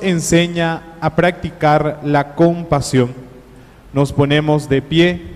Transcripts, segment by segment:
enseña a practicar la compasión. Nos ponemos de pie.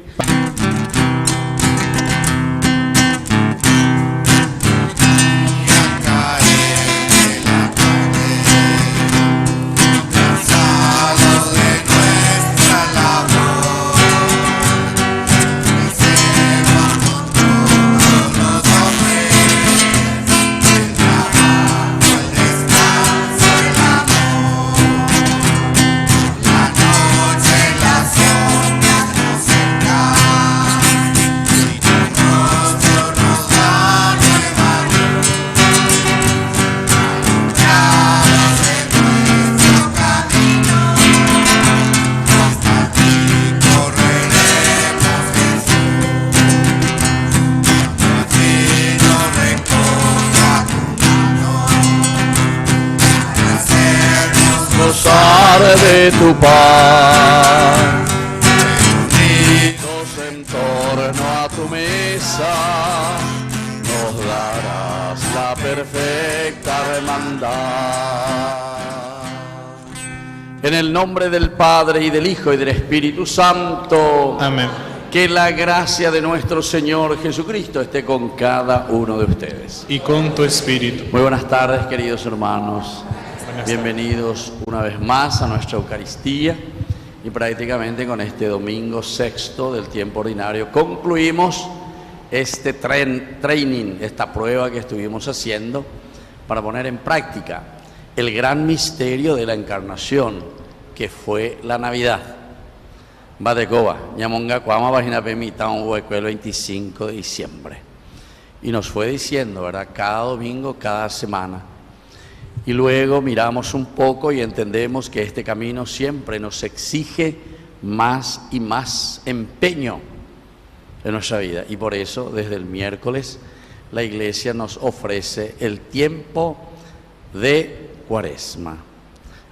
De tu paz, reunidos en torno a tu mesa, nos darás la perfecta hermandad. En el nombre del Padre, y del Hijo, y del Espíritu Santo. Amén. Que la gracia de nuestro Señor Jesucristo esté con cada uno de ustedes. Y con tu espíritu. Muy buenas tardes, queridos hermanos. Bienvenidos una vez más a nuestra Eucaristía, y prácticamente con este domingo sexto del tiempo ordinario concluimos este training, esta prueba que estuvimos haciendo para poner en práctica el gran misterio de la encarnación, que fue la Navidad. Batecoba, Ñamonga Cuama, Vagina Pemita, un hueco el 25 de diciembre. Y nos fue diciendo, ¿verdad? Cada domingo, cada semana. Y luego miramos un poco y entendemos que este camino siempre nos exige más y más empeño en nuestra vida. Y por eso, desde el miércoles, la Iglesia nos ofrece el tiempo de Cuaresma.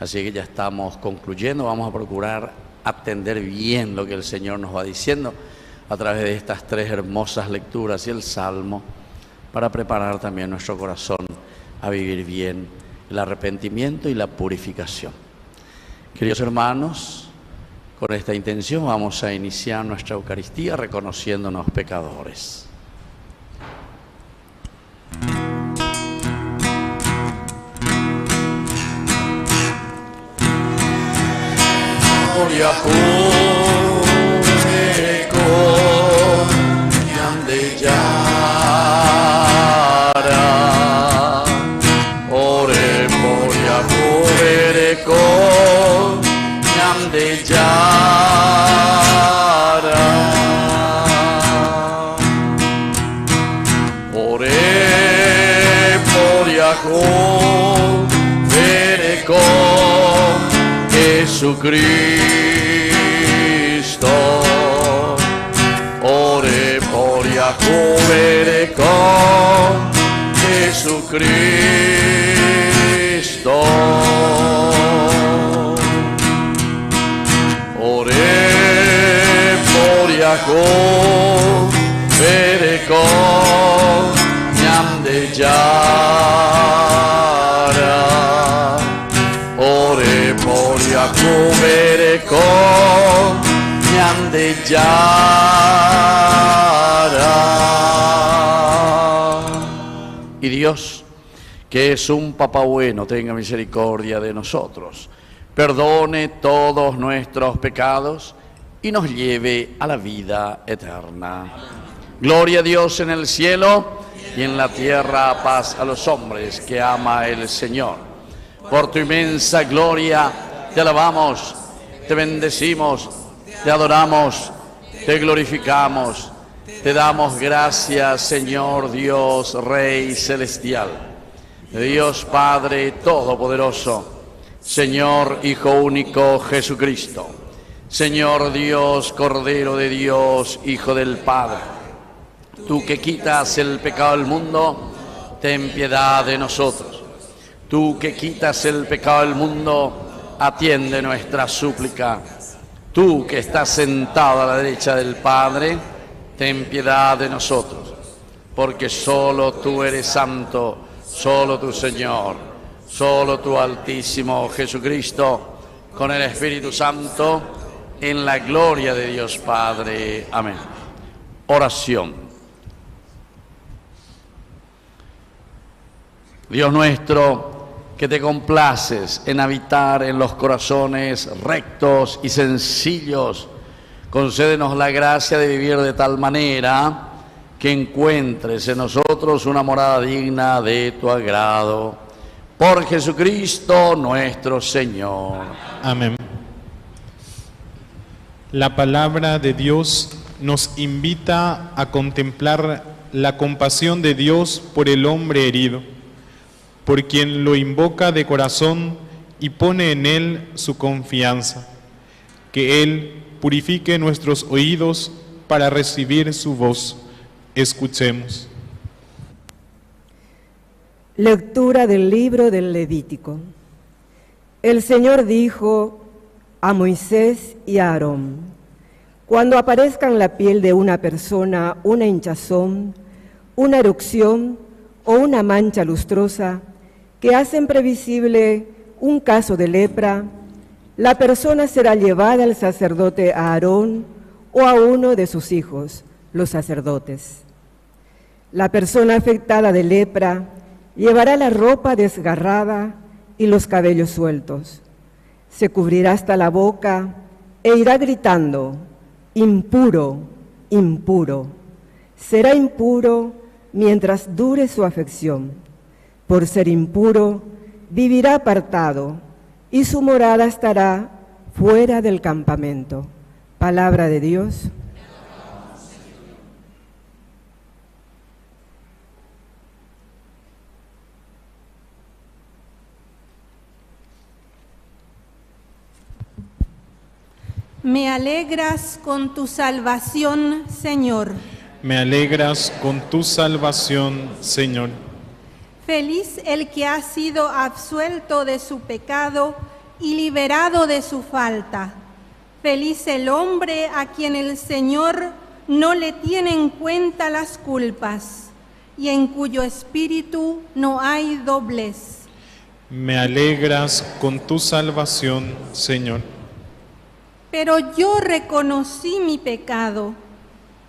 Así que ya estamos concluyendo. Vamos a procurar atender bien lo que el Señor nos va diciendo a través de estas tres hermosas lecturas y el Salmo, para preparar también nuestro corazón a vivir bien el arrepentimiento y la purificación. Queridos hermanos, con esta intención vamos a iniciar nuestra Eucaristía reconociéndonos pecadores. Gloria Jesucristo, ore por Jacob, ere con Jesucristo, ore por Jacob, ere con ñam de Yara, ore por Jacob, ere con ñam de Yara. Y Dios, que es un Papá bueno, tenga misericordia de nosotros, perdone todos nuestros pecados y nos lleve a la vida eterna. Gloria a Dios en el cielo y en la tierra paz a los hombres que ama el Señor. Por tu inmensa gloria te alabamos, te bendecimos, te adoramos, te glorificamos, te damos gracias, Señor Dios, Rey celestial, Dios Padre Todopoderoso, Señor Hijo único Jesucristo, Señor Dios, Cordero de Dios, Hijo del Padre. Tú que quitas el pecado del mundo, ten piedad de nosotros. Tú que quitas el pecado del mundo, atiende nuestra súplica. Tú que estás sentado a la derecha del Padre, ten piedad de nosotros. Porque solo tú eres santo, solo tu Señor, solo tú, Altísimo Jesucristo, con el Espíritu Santo, en la gloria de Dios Padre. Amén. Oración. Dios nuestro, que te complaces en habitar en los corazones rectos y sencillos, concédenos la gracia de vivir de tal manera que encuentres en nosotros una morada digna de tu agrado. Por Jesucristo nuestro Señor. Amén. La palabra de Dios nos invita a contemplar la compasión de Dios por el hombre herido, por quien lo invoca de corazón y pone en él su confianza. Que Él purifique nuestros oídos para recibir su voz. Escuchemos. Lectura del libro del Levítico. El Señor dijo a Moisés y a Aarón: cuando aparezca en la piel de una persona una hinchazón, una erupción o una mancha lustrosa que hacen previsible un caso de lepra, la persona será llevada al sacerdote Aarón o a uno de sus hijos, los sacerdotes. La persona afectada de lepra llevará la ropa desgarrada y los cabellos sueltos. Se cubrirá hasta la boca e irá gritando: impuro, impuro. Será impuro mientras dure su afección. Por ser impuro, vivirá apartado y su morada estará fuera del campamento. Palabra de Dios. Me alegras con tu salvación, Señor. Me alegras con tu salvación, Señor. Feliz el que ha sido absuelto de su pecado y liberado de su falta. Feliz el hombre a quien el Señor no le tiene en cuenta las culpas y en cuyo espíritu no hay doblez. Me alegras con tu salvación, Señor. Pero yo reconocí mi pecado,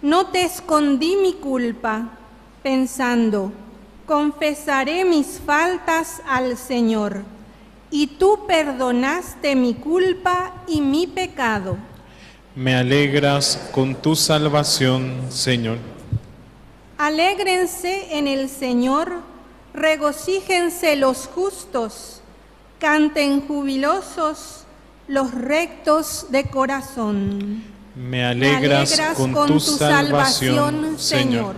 no te escondí mi culpa, pensando: confesaré mis faltas al Señor, y tú perdonaste mi culpa y mi pecado. Me alegras con tu salvación, Señor. Alégrense en el Señor, regocíjense los justos, canten jubilosos los rectos de corazón. Me alegras con tu salvación, Señor.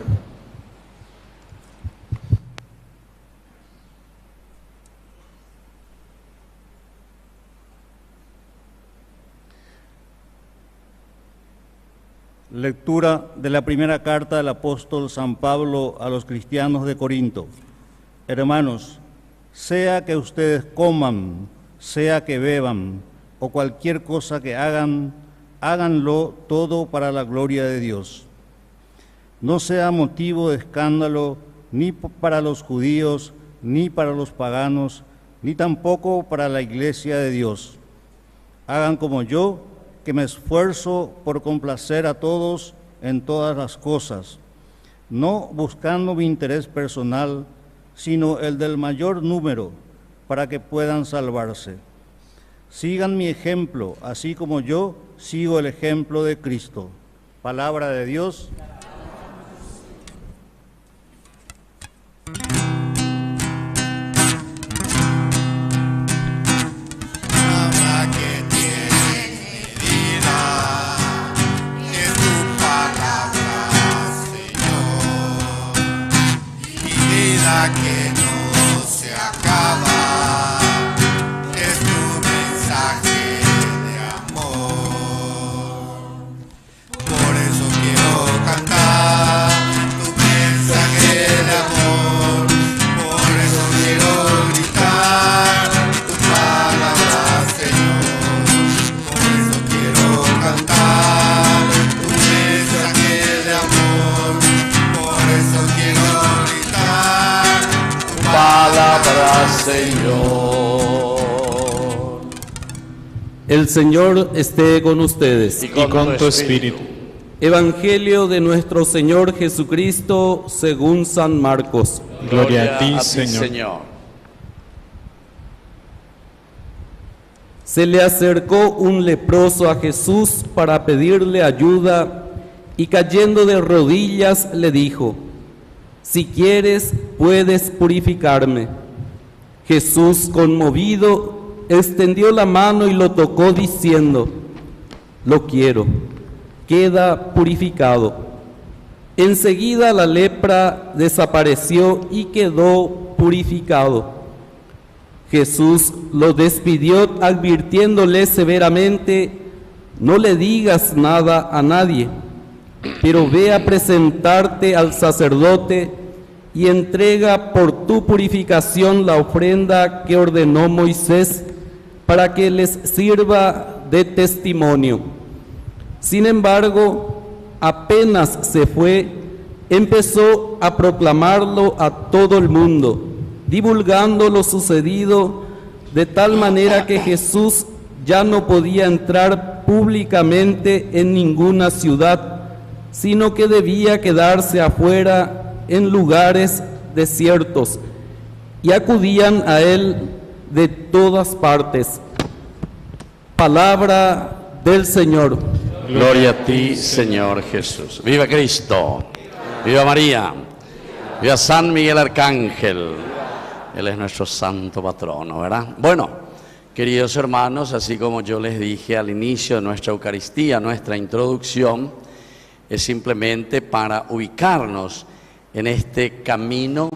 Lectura de la primera carta del apóstol San Pablo a los cristianos de Corinto. Hermanos, sea que ustedes coman, sea que beban, o cualquier cosa que hagan, háganlo todo para la gloria de Dios. No sea motivo de escándalo ni para los judíos, ni para los paganos, ni tampoco para la iglesia de Dios. Hagan como yo, que me esfuerzo por complacer a todos en todas las cosas, no buscando mi interés personal, sino el del mayor número, para que puedan salvarse. Sigan mi ejemplo, así como yo sigo el ejemplo de Cristo. Palabra de Dios. Que no se acaba, es tu mensaje de amor. Por eso quiero cantar tu mensaje de amor. Por eso quiero gritar tu palabra, Señor. Por eso quiero cantar tu mensaje de amor. Por eso quiero gritar Palabra, Señor. El Señor esté con ustedes. Y con tu espíritu. Evangelio de nuestro Señor Jesucristo según San Marcos. Gloria a ti, Señor. Se le acercó un leproso a Jesús para pedirle ayuda y cayendo de rodillas le dijo: si quieres, puedes purificarme. Jesús, conmovido, extendió la mano y lo tocó diciendo: lo quiero, queda purificado. Enseguida la lepra desapareció y quedó purificado. Jesús lo despidió advirtiéndole severamente: no le digas nada a nadie, pero ve a presentarte al sacerdote y entrega por tu purificación la ofrenda que ordenó Moisés para que les sirva de testimonio. Sin embargo, apenas se fue, empezó a proclamarlo a todo el mundo, divulgando lo sucedido, de tal manera que Jesús ya no podía entrar públicamente en ninguna ciudad, sino que debía quedarse afuera en lugares desiertos, y acudían a él de todas partes. Palabra del Señor. Gloria a ti, Señor Jesús. ¡Viva Cristo! ¡Viva María! ¡Viva San Miguel Arcángel! Él es nuestro santo patrono, ¿verdad? Bueno, queridos hermanos, así como yo les dije al inicio de nuestra Eucaristía, nuestra introducción es simplemente para ubicarnos en este camino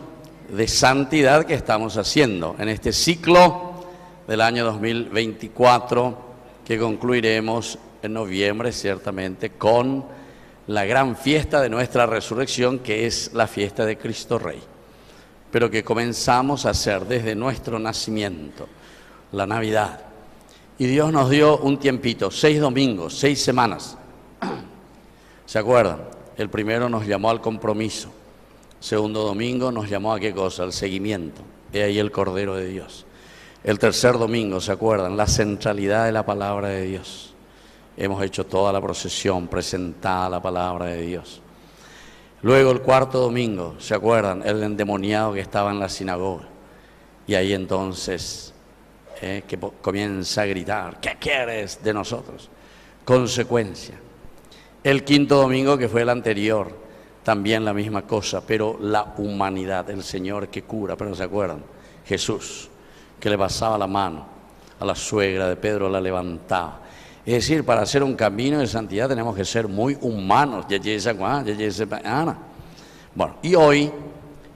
de santidad que estamos haciendo, en este ciclo del año 2024 que concluiremos en noviembre, ciertamente, con la gran fiesta de nuestra resurrección, que es la fiesta de Cristo Rey, pero que comenzamos a hacer desde nuestro nacimiento, la Navidad. Y Dios nos dio un tiempito, 6 domingos, 6 semanas. ¿Se acuerdan? El primero nos llamó al compromiso. Segundo domingo nos llamó a ¿qué cosa? Al seguimiento. He ahí el Cordero de Dios. El tercer domingo, ¿se acuerdan? La centralidad de la palabra de Dios. Hemos hecho toda la procesión, presentada la palabra de Dios. Luego el cuarto domingo, ¿se acuerdan? El endemoniado que estaba en la sinagoga. Y ahí entonces, que comienza a gritar: ¿qué quieres de nosotros? Consecuencia. El quinto domingo, que fue el anterior, también la misma cosa, pero la humanidad, el Señor que cura, pero ¿se acuerdan? Jesús, que le pasaba la mano a la suegra de Pedro, la levantaba. Es decir, para hacer un camino de santidad tenemos que ser muy humanos. Bueno, y hoy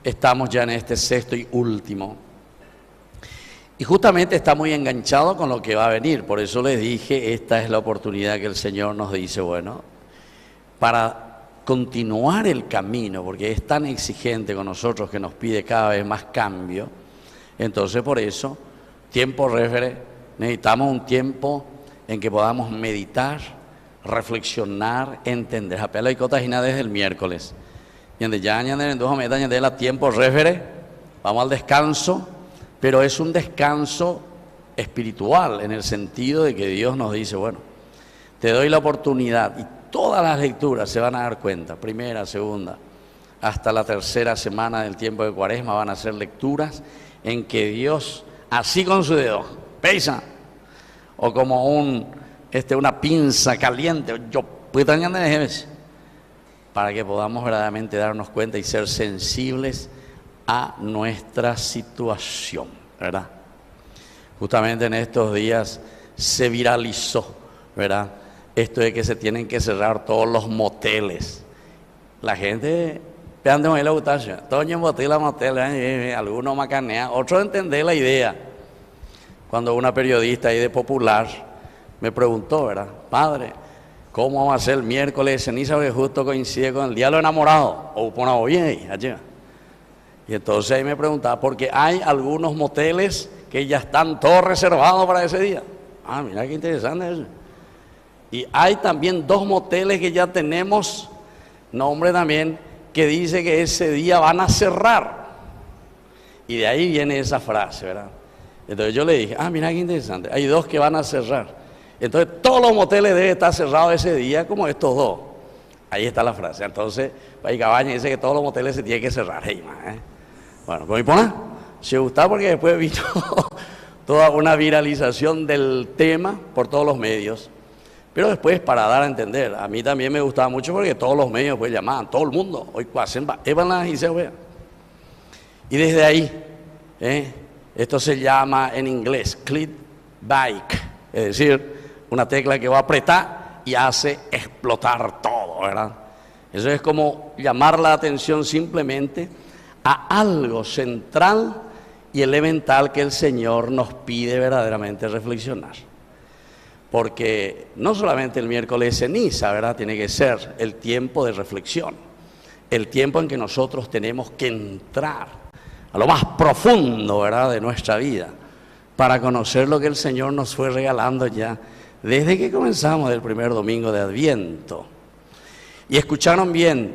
estamos ya en este sexto y último. Y justamente está muy enganchado con lo que va a venir. Por eso les dije, esta es la oportunidad que el Señor nos dice, bueno, para continuar el camino, porque es tan exigente con nosotros que nos pide cada vez más cambio. Entonces, por eso, tiempo refere, necesitamos un tiempo en que podamos meditar, reflexionar, entender. Apela y cotas y nada desde el miércoles. Y donde ya añaden dos metas, añaden la tiempo refere, vamos al descanso, pero es un descanso espiritual en el sentido de que Dios nos dice, bueno, te doy la oportunidad, y todas las lecturas se van a dar cuenta, primera, segunda, hasta la tercera semana del tiempo de Cuaresma van a ser lecturas en que Dios, así con su dedo, pesa, o como una pinza caliente, para que podamos verdaderamente darnos cuenta y ser sensibles a nuestra situación, ¿verdad? Justamente en estos días se viralizó, ¿verdad? Esto de que se tienen que cerrar todos los moteles. La gente, vean la votación, todos moteles, algunos macanean, otros entender la idea. Cuando una periodista ahí de Popular me preguntó, ¿verdad? Padre, ¿cómo vamos a hacer el miércoles de ceniza que justo coincide con el día de los enamorados? O ponamos bien ahí, allá. Y entonces ahí me preguntaba, porque hay algunos moteles que ya están todos reservados para ese día. Ah, mira qué interesante eso. Y hay también 2 moteles que ya tenemos nombre también, que dice que ese día van a cerrar. Y de ahí viene esa frase, ¿verdad? Entonces yo le dije, mira qué interesante, hay 2 que van a cerrar. Entonces todos los moteles deben estar cerrados ese día como estos dos. Ahí está la frase. Entonces, Pai Cabaña dice que todos los moteles se tienen que cerrar. Hey, bueno, pues se gusta porque después vino toda una viralización del tema por todos los medios. Pero después, para dar a entender, a mí también me gustaba mucho porque todos los medios pues llamaban, todo el mundo, hoy hacen y se vea. Y desde ahí, esto se llama en inglés clickbait, es decir, una tecla que va a apretar y hace explotar todo, ¿verdad? Eso es como llamar la atención simplemente a algo central y elemental que el Señor nos pide verdaderamente reflexionar. Porque no solamente el miércoles de ceniza, ¿verdad? Tiene que ser el tiempo de reflexión, el tiempo en que nosotros tenemos que entrar a lo más profundo, ¿verdad?, de nuestra vida, para conocer lo que el Señor nos fue regalando ya desde que comenzamos el primer domingo de Adviento. Y escucharon bien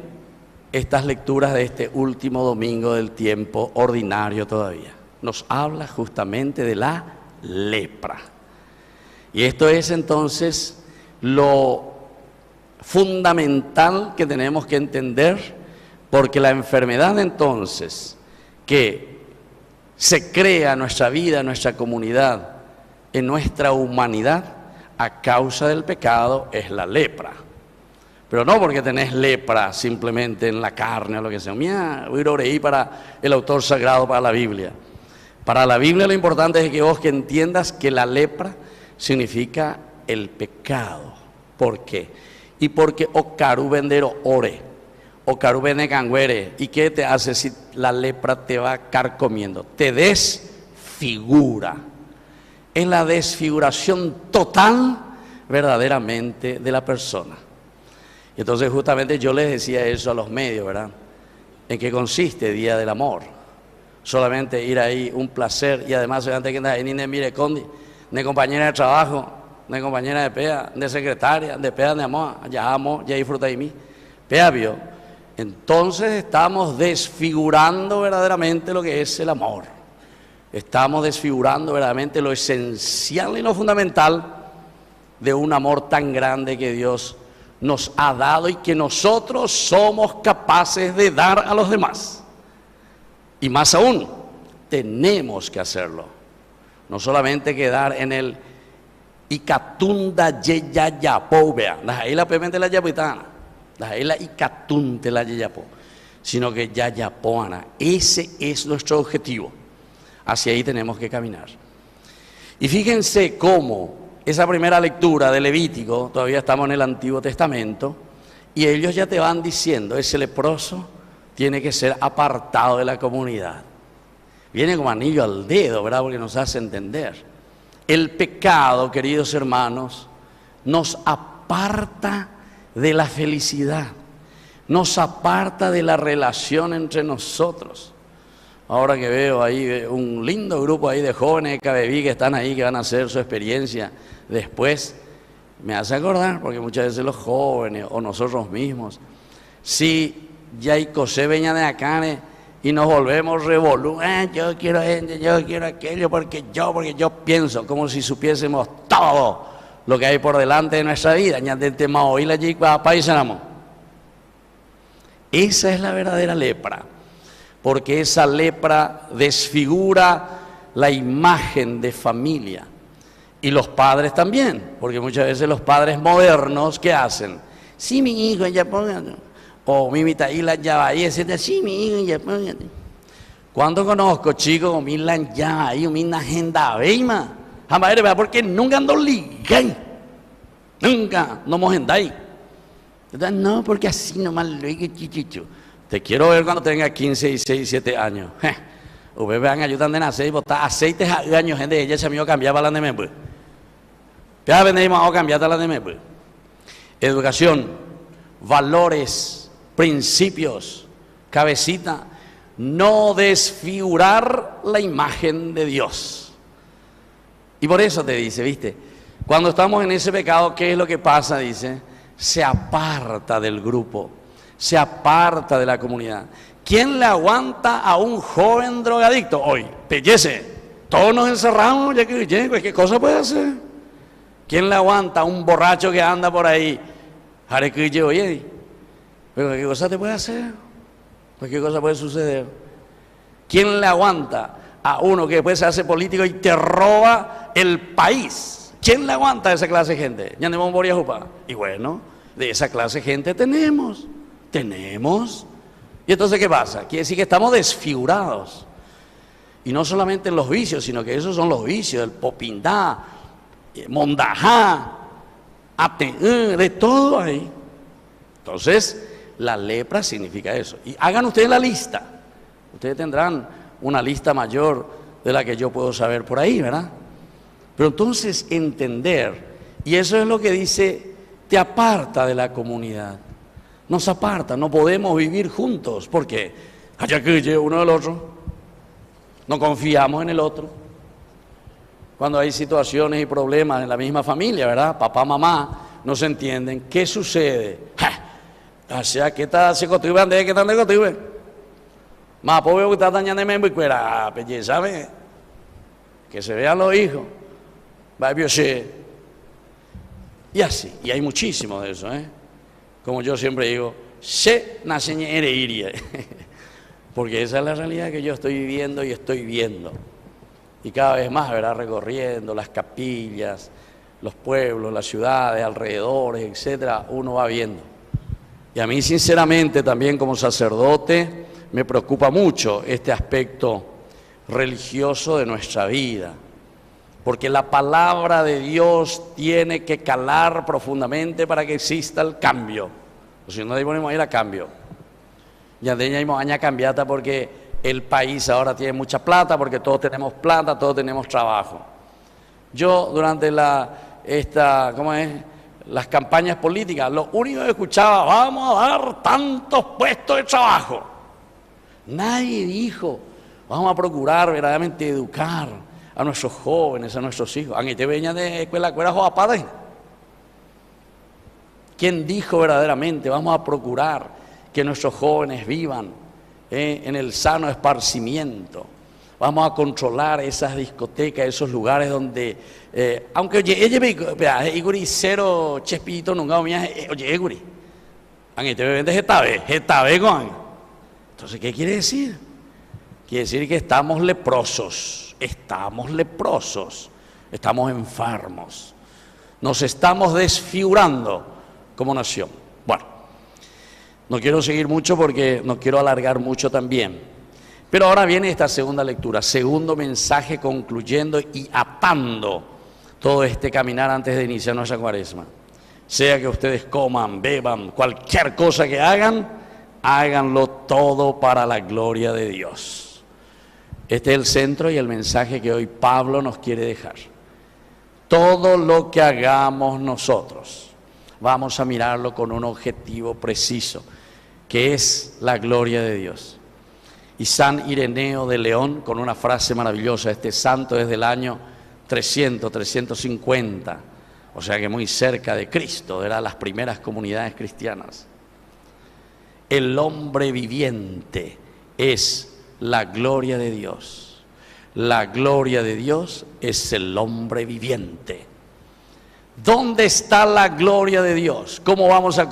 estas lecturas de este último domingo del tiempo ordinario todavía. Nos habla justamente de la lepra. Y esto es entonces lo fundamental que tenemos que entender, porque la enfermedad entonces que se crea en nuestra vida, en nuestra comunidad, en nuestra humanidad, a causa del pecado, es la lepra. Pero no porque tenés lepra simplemente en la carne o lo que sea. Mira, voy a orar para el autor sagrado, para la Biblia. Para la Biblia lo importante es que vos que entiendas que la lepra significa el pecado. ¿Por qué? Y porque Ocaru vendero ore, Ocaru vende canguere. ¿Y qué te hace si la lepra te va carcomiendo? Te desfigura. Es la desfiguración total verdaderamente de la persona. Entonces justamente yo les decía eso a los medios, ¿verdad? ¿En qué consiste Día del Amor? Solamente ir ahí, un placer, y además antes que andar ahí ni de mire condi, de compañera de trabajo, de compañera de pea, de secretaria, de pea de amor, ya amo, ya disfruta de mí. Pea vio. Entonces estamos desfigurando verdaderamente lo que es el amor. Estamos desfigurando verdaderamente lo esencial y lo fundamental de un amor tan grande que Dios nos ha dado y que nosotros somos capaces de dar a los demás. Y más aún, tenemos que hacerlo. No solamente quedar en el Icatunda Yeyayapo, vea, ahí la pemente la yapitana, ahí la Icatunte la Yeyapo, sino que Yayapoana. Ese es nuestro objetivo. Hacia ahí tenemos que caminar. Y fíjense cómo esa primera lectura de Levítico, todavía estamos en el Antiguo Testamento, y ellos ya te van diciendo, ese leproso tiene que ser apartado de la comunidad. Viene como anillo al dedo, ¿verdad? Porque nos hace entender. El pecado, queridos hermanos, nos aparta de la felicidad, nos aparta de la relación entre nosotros. Ahora que veo ahí un lindo grupo ahí de jóvenes de Cabeví que están ahí, que van a hacer su experiencia después, me hace acordar, porque muchas veces los jóvenes o nosotros mismos, si ya hay cosé veña de acá y nos volvemos revolú, yo quiero gente, yo quiero aquello, porque yo pienso, como si supiésemos todo lo que hay por delante de nuestra vida. Esa es la verdadera lepra. Porque esa lepra desfigura la imagen de familia. Y los padres también, porque muchas veces los padres modernos, ¿qué hacen? Sí, mi hijo, ya póngate. O mi mitaíla ya va ahí, etc. Sí, mi hijo, ya póngate. Cuando conozco chicos, o milan ya ahí, o mi agenda veima. Jamás, porque nunca ando ligay. Nunca, no mojenday. No, porque así nomás lo digo, chichicho. Te quiero ver cuando tenga 15, 16, 17 años. Ustedes vean, ayudan de nacer y botar aceites a años, gente, ella se me iba a cambiar para la de pues. Ya vendemos a cambiar para la de pues. Educación, valores, principios, cabecita, no desfigurar la imagen de Dios. Y por eso te dice, ¿viste? Cuando estamos en ese pecado, ¿qué es lo que pasa? Dice, se aparta del grupo. Se aparta de la comunidad. ¿Quién le aguanta a un joven drogadicto hoy? Pellece. Todos nos encerramos, ya que ¿qué cosa puede hacer? ¿Quién le aguanta a un borracho que anda por ahí? Jarequille, oye, pero ¿qué cosa te puede hacer? ¿Qué cosa puede suceder? ¿Quién le aguanta a uno que después se hace político y te roba el país? ¿Quién le aguanta a esa clase de gente? Y bueno, de esa clase de gente tenemos. ¿Y entonces qué pasa? Quiere decir que estamos desfigurados. Y no solamente en los vicios, sino que esos son los vicios, el popindá, mondajá, de todo ahí. Entonces, la lepra significa eso. Y hagan ustedes la lista. Ustedes tendrán una lista mayor de la que yo puedo saber por ahí, ¿verdad? Pero entonces entender, y eso es lo que dice, te aparta de la comunidad. Nos aparta, no podemos vivir juntos. ¿Por qué? Allá que lleve uno del otro. No confiamos en el otro. Cuando hay situaciones y problemas en la misma familia, ¿verdad? Papá, mamá no se entienden. ¿Qué sucede? O sea, ¿qué tal se costuve? ¿Qué tal se costuve? Más pobre que está dañando en mi cuera, ¿sabe? Que se vean los hijos. Y así, y hay muchísimo de eso, ¿eh? Como yo siempre digo, se nace iría. Porque esa es la realidad que yo estoy viviendo y estoy viendo. Y cada vez más, ¿verdad? Recorriendo las capillas, los pueblos, las ciudades, alrededores, etcétera, uno va viendo. Y a mí, sinceramente, también como sacerdote, me preocupa mucho este aspecto religioso de nuestra vida. Porque la palabra de Dios tiene que calar profundamente para que exista el cambio. O si no, debemos ir a cambio. Ya teníamos años cambiata porque el país ahora tiene mucha plata, porque todos tenemos plata, todos tenemos trabajo. Yo durante las campañas políticas, lo único que escuchaba, vamos a dar tantos puestos de trabajo. Nadie dijo, vamos a procurar verdaderamente educar a nuestros jóvenes, a nuestros hijos. Aunque te venían de escuela, ¿quién dijo verdaderamente, vamos a procurar que nuestros jóvenes vivan en el sano esparcimiento? Vamos a controlar esas discotecas, esos lugares donde, aunque oye, Iguri cero chespito nunca oye, Iguri, aunque te vende Getabe, entonces, ¿qué quiere decir? Quiere decir que estamos leprosos, estamos enfermos, nos estamos desfigurando como nación. Bueno, no quiero seguir mucho porque no quiero alargar mucho también. Pero ahora viene esta segunda lectura, segundo mensaje concluyendo y atando todo este caminar antes de iniciar nuestra cuaresma. Sea que ustedes coman, beban, cualquier cosa que hagan, háganlo todo para la gloria de Dios. Este es el centro y el mensaje que hoy Pablo nos quiere dejar. Todo lo que hagamos nosotros, vamos a mirarlo con un objetivo preciso, que es la gloria de Dios. Y San Ireneo de León, con una frase maravillosa, este santo es del año 350, o sea que muy cerca de Cristo, eran las primeras comunidades cristianas. El hombre viviente es la gloria de Dios. La gloria de Dios es el hombre viviente. ¿Dónde está la gloria de Dios? ¿Cómo vamos a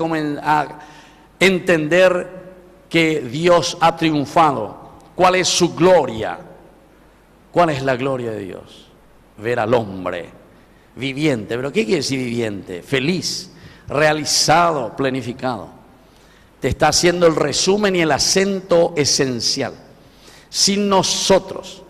entender que Dios ha triunfado? ¿Cuál es su gloria? ¿Cuál es la gloria de Dios? Ver al hombre viviente. ¿Pero qué quiere decir viviente? Feliz, realizado, planificado. Te está haciendo el resumen y el acento esencial. Si nosotros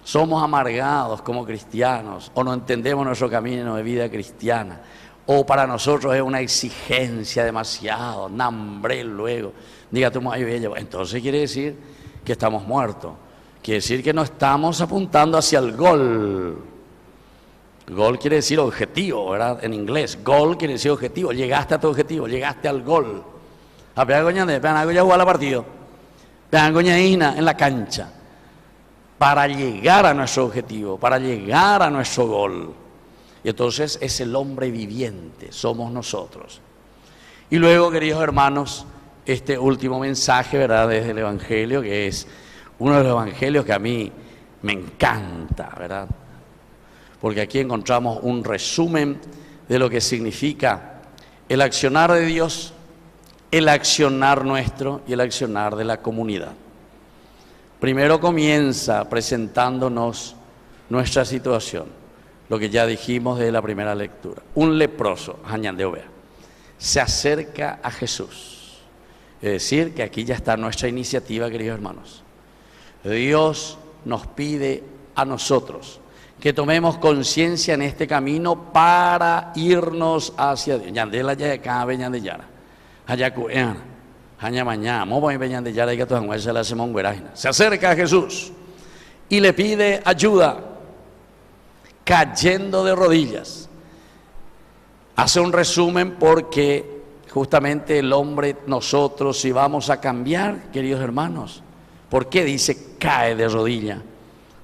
somos amargados como cristianos, o no entendemos nuestro camino de vida cristiana, o para nosotros es una exigencia demasiado, nambre luego, diga tú, entonces quiere decir que estamos muertos, quiere decir que no estamos apuntando hacia el gol. Gol quiere decir objetivo, ¿verdad? En inglés, gol quiere decir objetivo, llegaste a tu objetivo, llegaste al gol. Jugar al partido, en la cancha, para llegar a nuestro objetivo, para llegar a nuestro gol. Y entonces es el hombre viviente, somos nosotros. Y luego, queridos hermanos, este último mensaje, ¿verdad?, desde el Evangelio, que es uno de los evangelios que a mí me encanta, ¿verdad? porque aquí encontramos un resumen de lo que significa el accionar de Dios, el accionar nuestro y el accionar de la comunidad. Primero comienza presentándonos nuestra situación, lo que ya dijimos de la primera lectura. Un leproso, se acerca a Jesús. Es decir, que aquí ya está nuestra iniciativa, queridos hermanos. Dios nos pide a nosotros que tomemos conciencia en este camino para irnos hacia Dios. Se acerca a Jesús y le pide ayuda, cayendo de rodillas. Hace un resumen porque justamente el hombre, nosotros, si vamos a cambiar, queridos hermanos, ¿por qué dice cae de rodillas?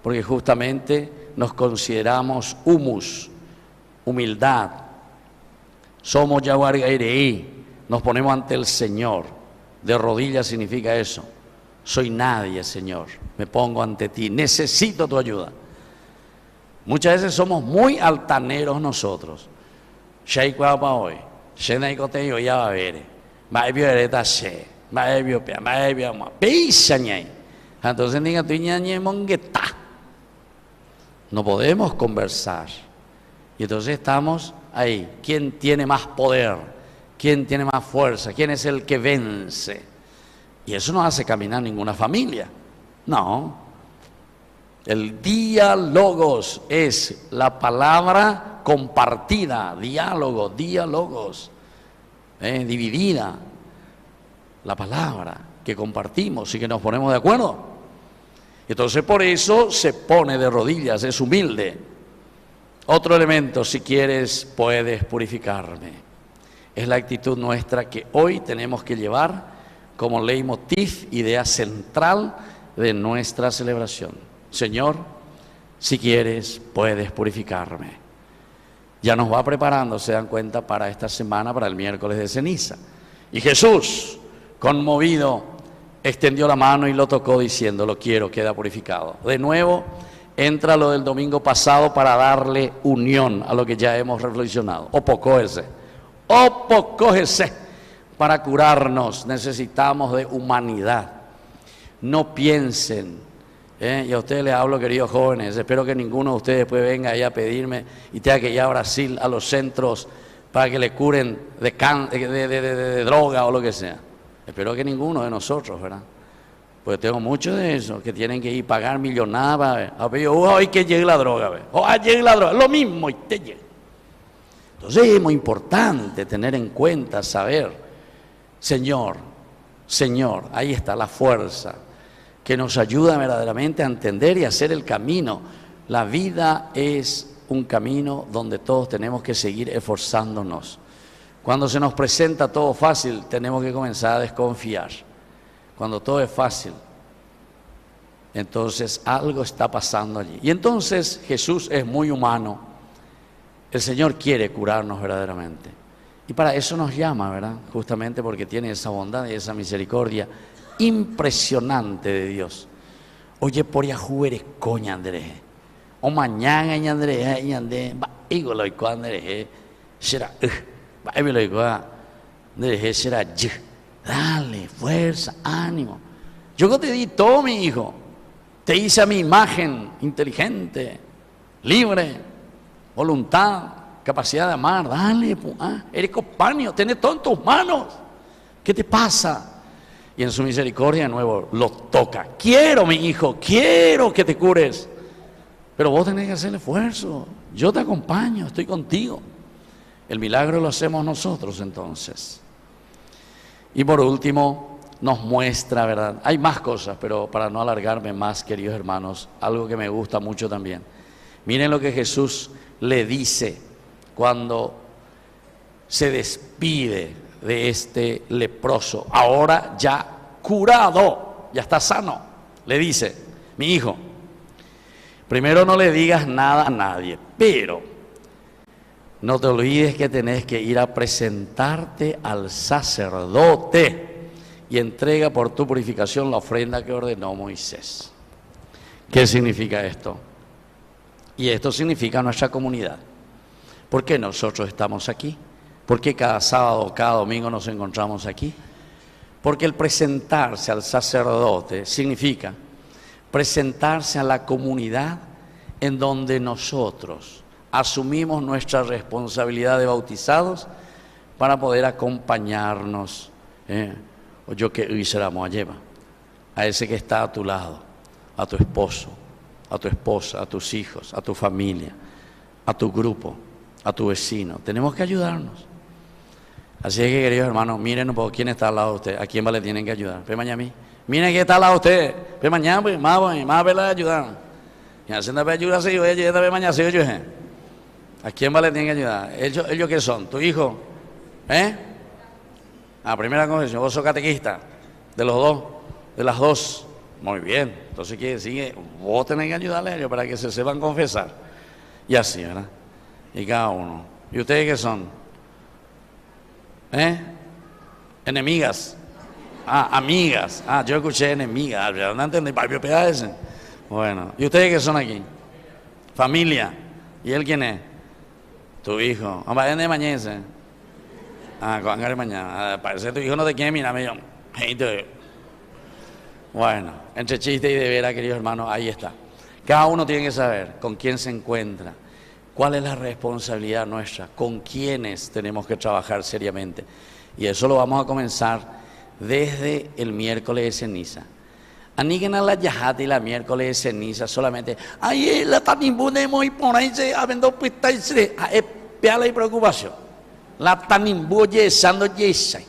Porque justamente nos consideramos humus, humildad. Somos yaguargairei, nos ponemos ante el Señor. De rodillas significa eso. Soy nadie, Señor. Me pongo ante ti. Necesito tu ayuda. Muchas veces somos muy altaneros nosotros. Hoy. Entonces diga tu ñañe mongueta. No podemos conversar. Y entonces estamos ahí. ¿Quién tiene más poder? ¿Quién tiene más fuerza? ¿Quién es el que vence? Y eso no hace caminar ninguna familia. No. El diálogos es la palabra compartida. Diálogos. Dividida. La palabra que compartimos y que nos ponemos de acuerdo. Entonces por eso se pone de rodillas, es humilde. Otro elemento, si quieres, puedes purificarme. Es la actitud nuestra que hoy tenemos que llevar como leitmotiv, idea central de nuestra celebración. Señor, si quieres, puedes purificarme. Ya nos va preparando, se dan cuenta, para esta semana, para el miércoles de ceniza. Y Jesús, conmovido, extendió la mano y lo tocó diciendo, lo quiero, queda purificado. De nuevo, entra lo del domingo pasado para darle unión a lo que ya hemos reflexionado. Opocógese. Para curarnos necesitamos de humanidad. No piensen, y a ustedes les hablo, queridos jóvenes, espero que ninguno de ustedes después venga ahí a pedirme y tenga que ir a Brasil a los centros para que le curen de droga o lo que sea. Espero que ninguno de nosotros, ¿verdad? Pues tengo muchos de esos que tienen que ir a pagar millonadas, a ver, hoy que llegue la droga, llegue la droga, lo mismo y te llega. Entonces es muy importante tener en cuenta, saber, Señor, ahí está la fuerza que nos ayuda verdaderamente a entender y a hacer el camino. La vida es un camino donde todos tenemos que seguir esforzándonos. Cuando se nos presenta todo fácil, tenemos que comenzar a desconfiar. Cuando todo es fácil, entonces algo está pasando allí. Y entonces Jesús es muy humano. El Señor quiere curarnos verdaderamente. Y para eso nos llama, ¿verdad? Justamente porque tiene esa bondad y esa misericordia impresionante de Dios. Oye, por Yahú eres coña, Andrés. O mañana, Andrés, va, igual hoy, Andrés, será. Dale, fuerza, ánimo. Yo te di todo, mi hijo. Te hice a mi imagen, inteligente, libre, voluntad, capacidad de amar. Dale, eres compañero, tenés todo en tus manos. ¿Qué te pasa? Y en su misericordia de nuevo lo toca. Quiero, mi hijo, quiero que te cures. Pero vos tenés que hacer el esfuerzo. Yo te acompaño, estoy contigo. El milagro lo hacemos nosotros entonces. Y por último, nos muestra, ¿verdad? Hay más cosas, pero para no alargarme más, queridos hermanos, algo que me gusta mucho también. Miren lo que Jesús le dice cuando se despide de este leproso, ahora ya curado, ya está sano. Le dice, mi hijo, primero no le digas nada a nadie, pero no te olvides que tenés que ir a presentarte al sacerdote y entrega por tu purificación la ofrenda que ordenó Moisés. ¿Qué significa esto? Y esto significa nuestra comunidad. ¿Por qué nosotros estamos aquí? ¿Por qué cada sábado, cada domingo nos encontramos aquí? Porque el presentarse al sacerdote significa presentarse a la comunidad en donde nosotros asumimos nuestra responsabilidad de bautizados para poder acompañarnos, o yo que hoy seramos lleva, a ese que está a tu lado, a tu esposo, a tu esposa, a tus hijos, a tu familia, a tu grupo, a tu vecino. Tenemos que ayudarnos. Así es que, queridos hermanos, miren un poco quién está al lado de usted, a quién le tienen que ayudar. Pe mañana a mí. Miren quién está al lado de usted. Pe mañana, pues, más vela ayudar. Y haciendo pe ayuda si yo, ella pe mañana si yo. ¿A quién le tienen que ayudar? ¿Ellos qué son? ¿Tu hijo? Primera confesión, vos sos catequista. De los dos, de las dos. Muy bien. Entonces quiere decir que vos tenés que ayudarle a ellos para que se sepan confesar. Y así, ¿verdad? Y cada uno. ¿Y ustedes qué son? Enemigas. Amigas. Yo escuché enemigas. ¿No entendí? Bueno. ¿Y ustedes qué son aquí? Familia. ¿Y él quién es? Tu hijo. ¿Dónde de mañana? ¿Cuándo de mañana? Parece que tu hijo no te quiere mirar. Bueno, entre chiste y de veras, queridos hermanos, ahí está. Cada uno tiene que saber con quién se encuentra. ¿Cuál es la responsabilidad nuestra? ¿Con quiénes tenemos que trabajar seriamente? Y eso lo vamos a comenzar desde el miércoles de ceniza. Aníguen a la yajata y la miércoles de ceniza solamente. Ay, la tanimbu y por ahí se avendo pista y se peala y preocupación. La tanimbu yesando yesay.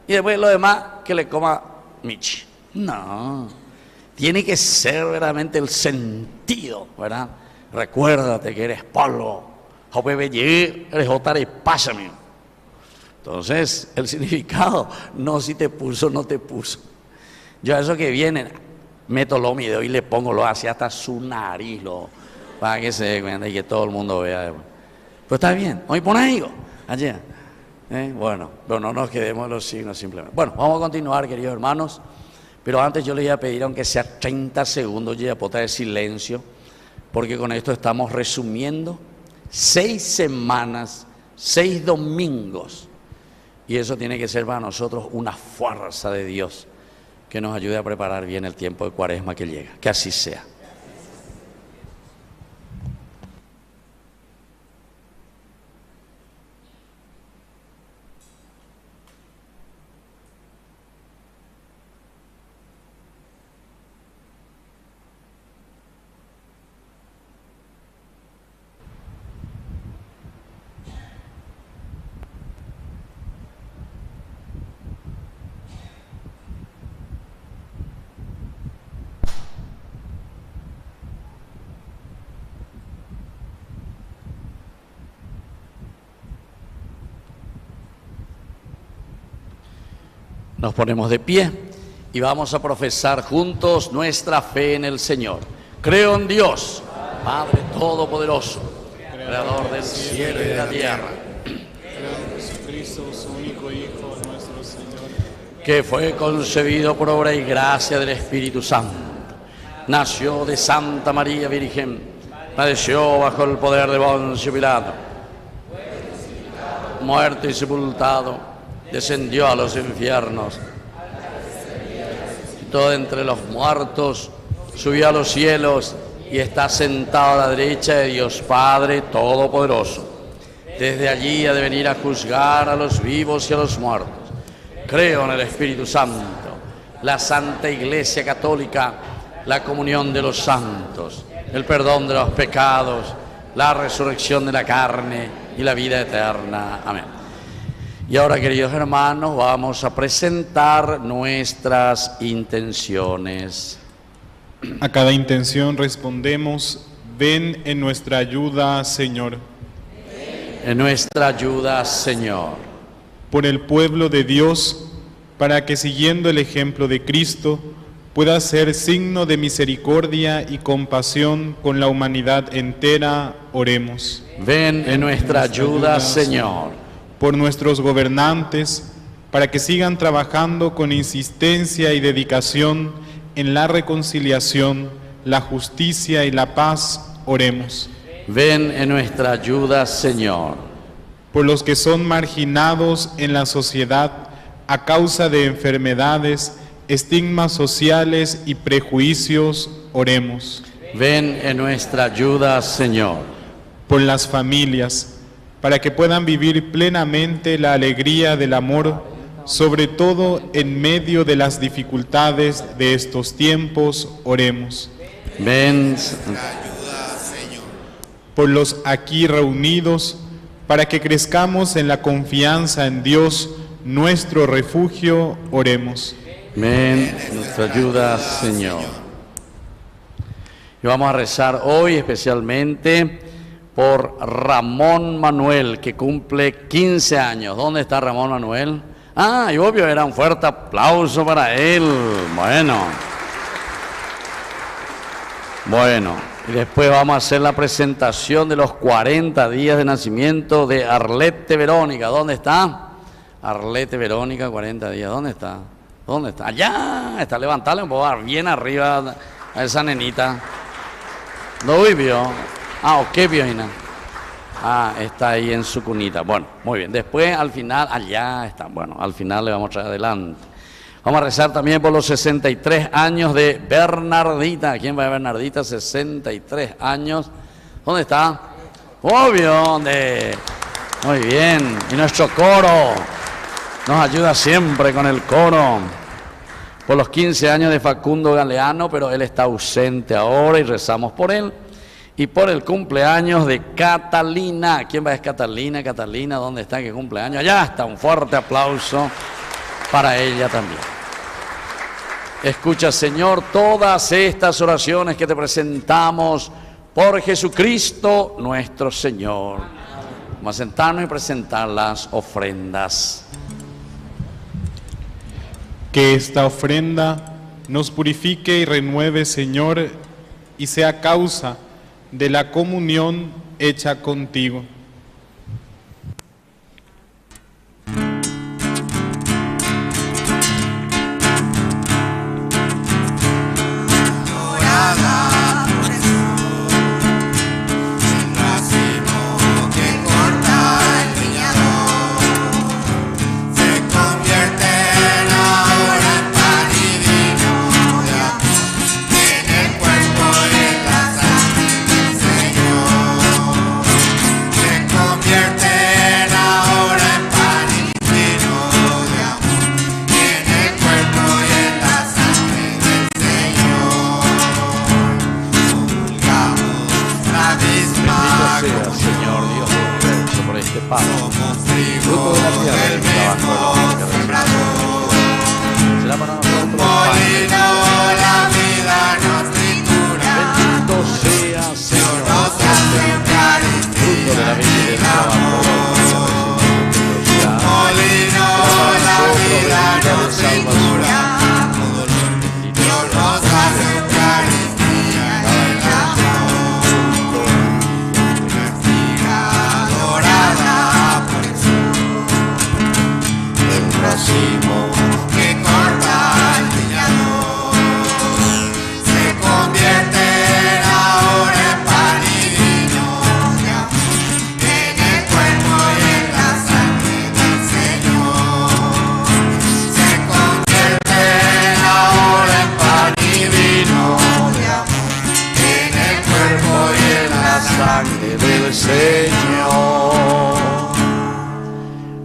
Y después lo demás que le coma Michi. No. Tiene que ser verdaderamente el sentido, ¿verdad? Recuérdate que eres Pablo, eres Otare, pásame. Entonces, el significado, no si te puso, no te puso. Yo a esos que vienen, meto lo mi dedo y le pongo lo así hasta su nariz, para que se dé cuenta y que todo el mundo vea. Pues está bien, hoy pon ahí, allí. Bueno, pero no nos quedemos en los signos simplemente. Bueno, vamos a continuar, queridos hermanos, pero antes yo les voy a pedir, aunque sea 30 segundos, ya pota de silencio, porque con esto estamos resumiendo 6 semanas, 6 domingos. Y eso tiene que ser para nosotros una fuerza de Dios que nos ayude a preparar bien el tiempo de Cuaresma que llega. Que así sea. Nos ponemos de pie y vamos a profesar juntos nuestra fe en el Señor. Creo en Dios, Padre Todopoderoso, Creador del cielo y de la tierra. Creo en Jesucristo, su único Hijo, nuestro Señor, que fue concebido por obra y gracia del Espíritu Santo. Nació de Santa María Virgen, padeció bajo el poder de Poncio Pilato, muerto y sepultado, descendió a los infiernos, todo entre los muertos, subió a los cielos y está sentado a la derecha de Dios Padre Todopoderoso. Desde allí ha de venir a juzgar a los vivos y a los muertos. Creo en el Espíritu Santo, la Santa Iglesia Católica, la comunión de los santos, el perdón de los pecados, la resurrección de la carne y la vida eterna. Amén. Y ahora, queridos hermanos, vamos a presentar nuestras intenciones. A cada intención respondemos: ven en nuestra ayuda, Señor. En nuestra ayuda, Señor. Por el pueblo de Dios, para que siguiendo el ejemplo de Cristo, pueda ser signo de misericordia y compasión con la humanidad entera, oremos. Ven en nuestra ayuda, Señor. Por nuestros gobernantes, para que sigan trabajando con insistencia y dedicación en la reconciliación, la justicia y la paz, oremos. Ven en nuestra ayuda, Señor. Por los que son marginados en la sociedad a causa de enfermedades, estigmas sociales y prejuicios, oremos. Ven en nuestra ayuda, Señor. Por las familias, para que puedan vivir plenamente la alegría del amor, sobre todo en medio de las dificultades de estos tiempos, oremos. Ven, por los aquí reunidos, para que crezcamos en la confianza en Dios, nuestro refugio, oremos. ven en nuestra ayuda, Señor. Y vamos a rezar hoy especialmente por Ramón Manuel, que cumple 15 años. ¿Dónde está Ramón Manuel? Ah, y obvio, era un fuerte aplauso para él. Bueno, y después vamos a hacer la presentación de los 40 días de nacimiento de Arlette Verónica. ¿Dónde está? Arlette Verónica, 40 días. ¿Dónde está? ¿Dónde está? Allá está, levantarle un poco bien arriba a esa nenita. ¿No vio? Ah, ¿qué vio, Ina? Ah, está ahí en su cunita. Bueno, muy bien. Después, al final, allá está. Bueno, al final le vamos a traer adelante. Vamos a rezar también por los 63 años de Bernardita. ¿Quién va a Bernardita? 63 años. ¿Dónde está? Obvio, ¿dónde? Muy bien. Y nuestro coro nos ayuda siempre con el coro. Por los 15 años de Facundo Galeano, pero él está ausente ahora y rezamos por él. Y por el cumpleaños de Catalina. ¿Quién va a ser Catalina? Catalina, ¿dónde está? ¿Qué cumpleaños? Allá está, un fuerte aplauso para ella también. Escucha, Señor, todas estas oraciones que te presentamos por Jesucristo nuestro Señor. Vamos a sentarnos y presentar las ofrendas. Que esta ofrenda nos purifique y renueve, Señor, y sea causa de la comunión hecha contigo.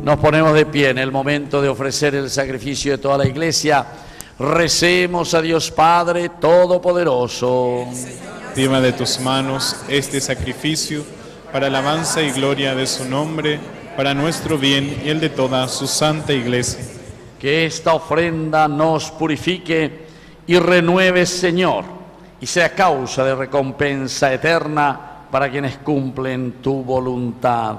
Nos ponemos de pie en el momento de ofrecer el sacrificio de toda la iglesia. Recemos a Dios Padre Todopoderoso. Toma de tus manos este sacrificio para alabanza y gloria de su nombre, para nuestro bien y el de toda su santa iglesia. Que esta ofrenda nos purifique y renueve, Señor, y sea causa de recompensa eterna para quienes cumplen tu voluntad.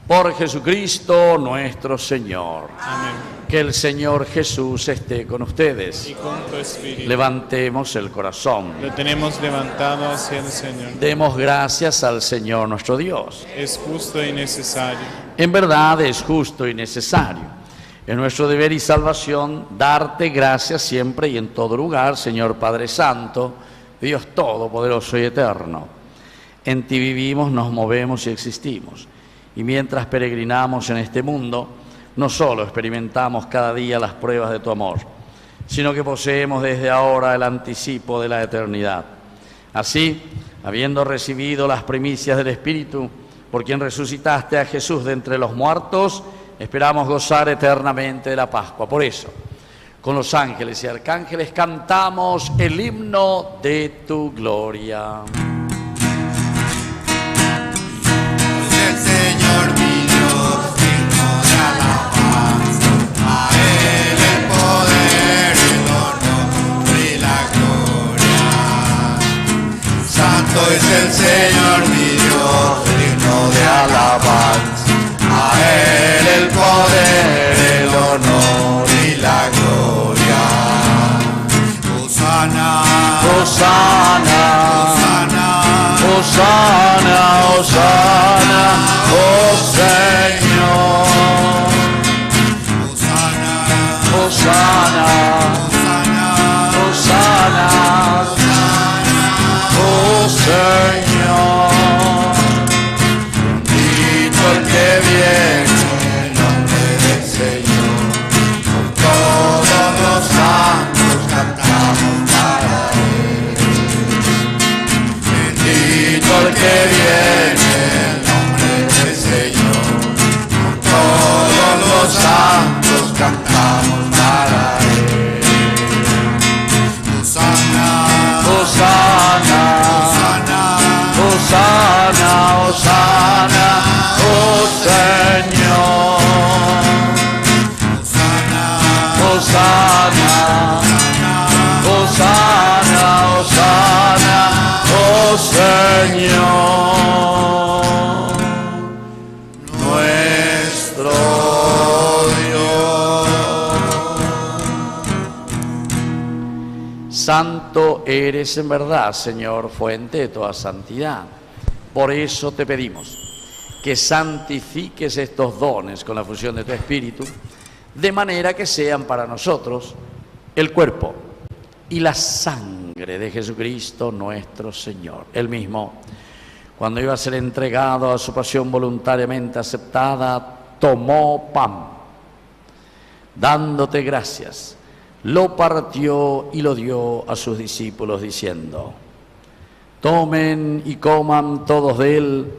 Por Jesucristo nuestro Señor. Amén. Que el Señor Jesús esté con ustedes. Y con tu espíritu. Levantemos el corazón. Lo tenemos levantado hacia el Señor. Demos gracias al Señor nuestro Dios. Es justo y necesario. En verdad es justo y necesario. Es nuestro deber y salvación darte gracias siempre y en todo lugar, Señor Padre Santo, Dios Todopoderoso y Eterno. En ti vivimos, nos movemos y existimos. Y mientras peregrinamos en este mundo, no solo experimentamos cada día las pruebas de tu amor, sino que poseemos desde ahora el anticipo de la eternidad. Así, habiendo recibido las primicias del Espíritu, por quien resucitaste a Jesús de entre los muertos, esperamos gozar eternamente de la Pascua. Por eso, con los ángeles y arcángeles cantamos el himno de tu gloria. El Señor mi Dios, digno de alabanza, a Él el poder, el honor y la gloria. Santo es el Señor mi Dios, digno de alabanza, a Él el poder, el honor y la gloria. Hosana, Hosana, Hosana, Hosana, Hosana, oh Señor. Hosana, Hosana, Hosana, Hosana, oh Señor. Bendito el que viene en nombre del Señor. con todos los santos cantamos para Él. Bendito el que viene En nombre del Señor, con todos los santos cantamos para Él. Hosana, Hosana, Hosana, Hosana, Hosana, oh Señor. Hosana, Hosana, Hosana, Hosana, oh Señor, nuestro Dios. Santo eres en verdad, Señor, fuente de toda santidad. Por eso te pedimos que santifiques estos dones con la fusión de tu Espíritu, de manera que sean para nosotros el cuerpo y la sangre de Jesucristo nuestro Señor. Él mismo, cuando iba a ser entregado a su pasión voluntariamente aceptada, tomó pan, dándote gracias, lo partió y lo dio a sus discípulos diciendo: tomen y coman todos de él,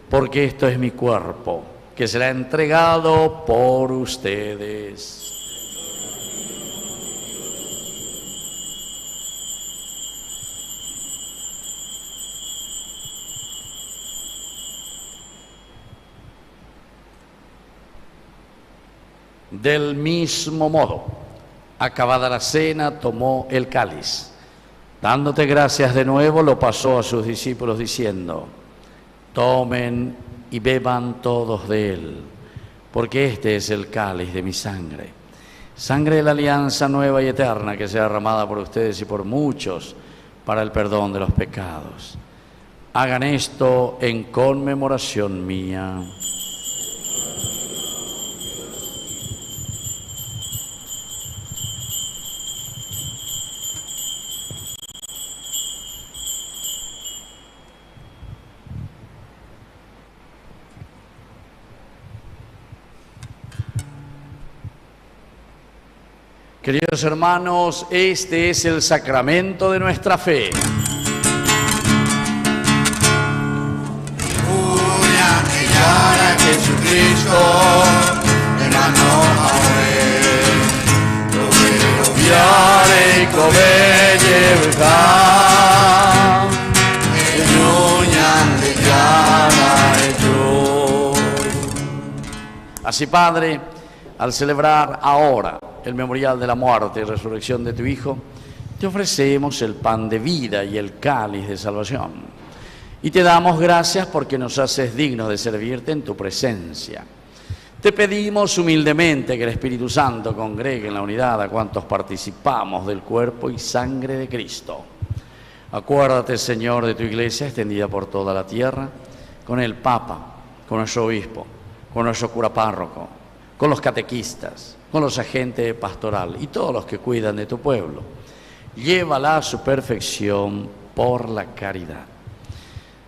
porque esto es mi cuerpo, que será entregado por ustedes. Del mismo modo, acabada la cena, tomó el cáliz. Dándote gracias de nuevo, lo pasó a sus discípulos diciendo: tomen y beban todos de él, porque este es el cáliz de mi sangre, sangre de la alianza nueva y eterna, que será derramada por ustedes y por muchos para el perdón de los pecados. Hagan esto en conmemoración mía. Queridos hermanos, este es el sacramento de nuestra fe. Julia que llama a Jesucristo, hermano Aurel, Rovero Viare come llevta, Ñuñan de llama yo. Así, Padre, al celebrar ahora el memorial de la muerte y resurrección de tu Hijo, te ofrecemos el pan de vida y el cáliz de salvación. Y te damos gracias porque nos haces dignos de servirte en tu presencia. Te pedimos humildemente que el Espíritu Santo congregue en la unidad a cuantos participamos del cuerpo y sangre de Cristo. Acuérdate, Señor, de tu Iglesia extendida por toda la tierra, con el Papa, con nuestro obispo, con nuestro cura párroco, con los catequistas, con los agentes pastoral y todos los que cuidan de tu pueblo. Llévala a su perfección por la caridad.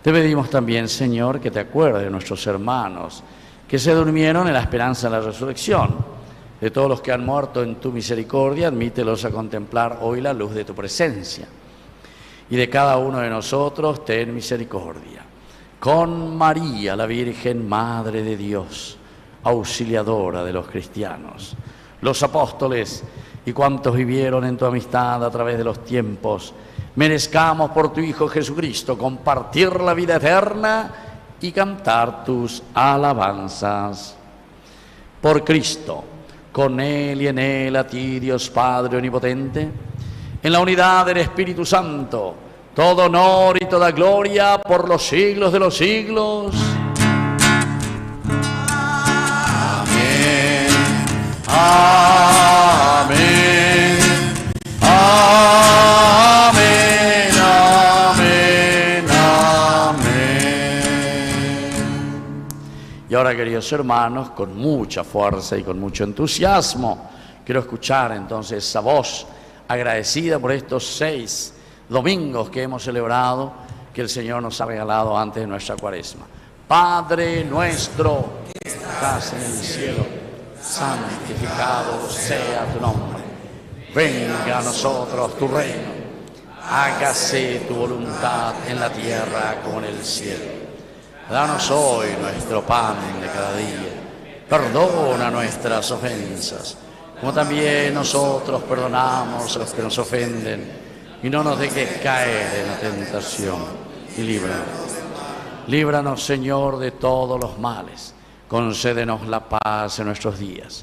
Te pedimos también, Señor, que te acuerdes de nuestros hermanos que se durmieron en la esperanza de la resurrección. De todos los que han muerto en tu misericordia, admítelos a contemplar hoy la luz de tu presencia. Y de cada uno de nosotros, ten misericordia. Con María, la Virgen Madre de Dios, auxiliadora de los cristianos, los apóstoles y cuantos vivieron en tu amistad a través de los tiempos, merezcamos por tu Hijo Jesucristo compartir la vida eterna y cantar tus alabanzas. Por Cristo, con Él y en Él, a ti, Dios Padre Omnipotente, en la unidad del Espíritu Santo, todo honor y toda gloria por los siglos de los siglos. Amén. Amén. Amén. Amén. Amén. Y ahora, queridos hermanos, con mucha fuerza y con mucho entusiasmo, quiero escuchar entonces esa voz agradecida por estos 6 domingos que hemos celebrado, que el Señor nos ha regalado antes de nuestra Cuaresma. Padre nuestro que estás en el cielo, santificado sea tu nombre. Venga a nosotros tu reino. Hágase tu voluntad en la tierra como en el cielo. Danos hoy nuestro pan de cada día. Perdona nuestras ofensas, como también nosotros perdonamos a los que nos ofenden. Y no nos dejes caer en la tentación, y líbranos. Líbranos, Señor, de todos los males. Concédenos la paz en nuestros días,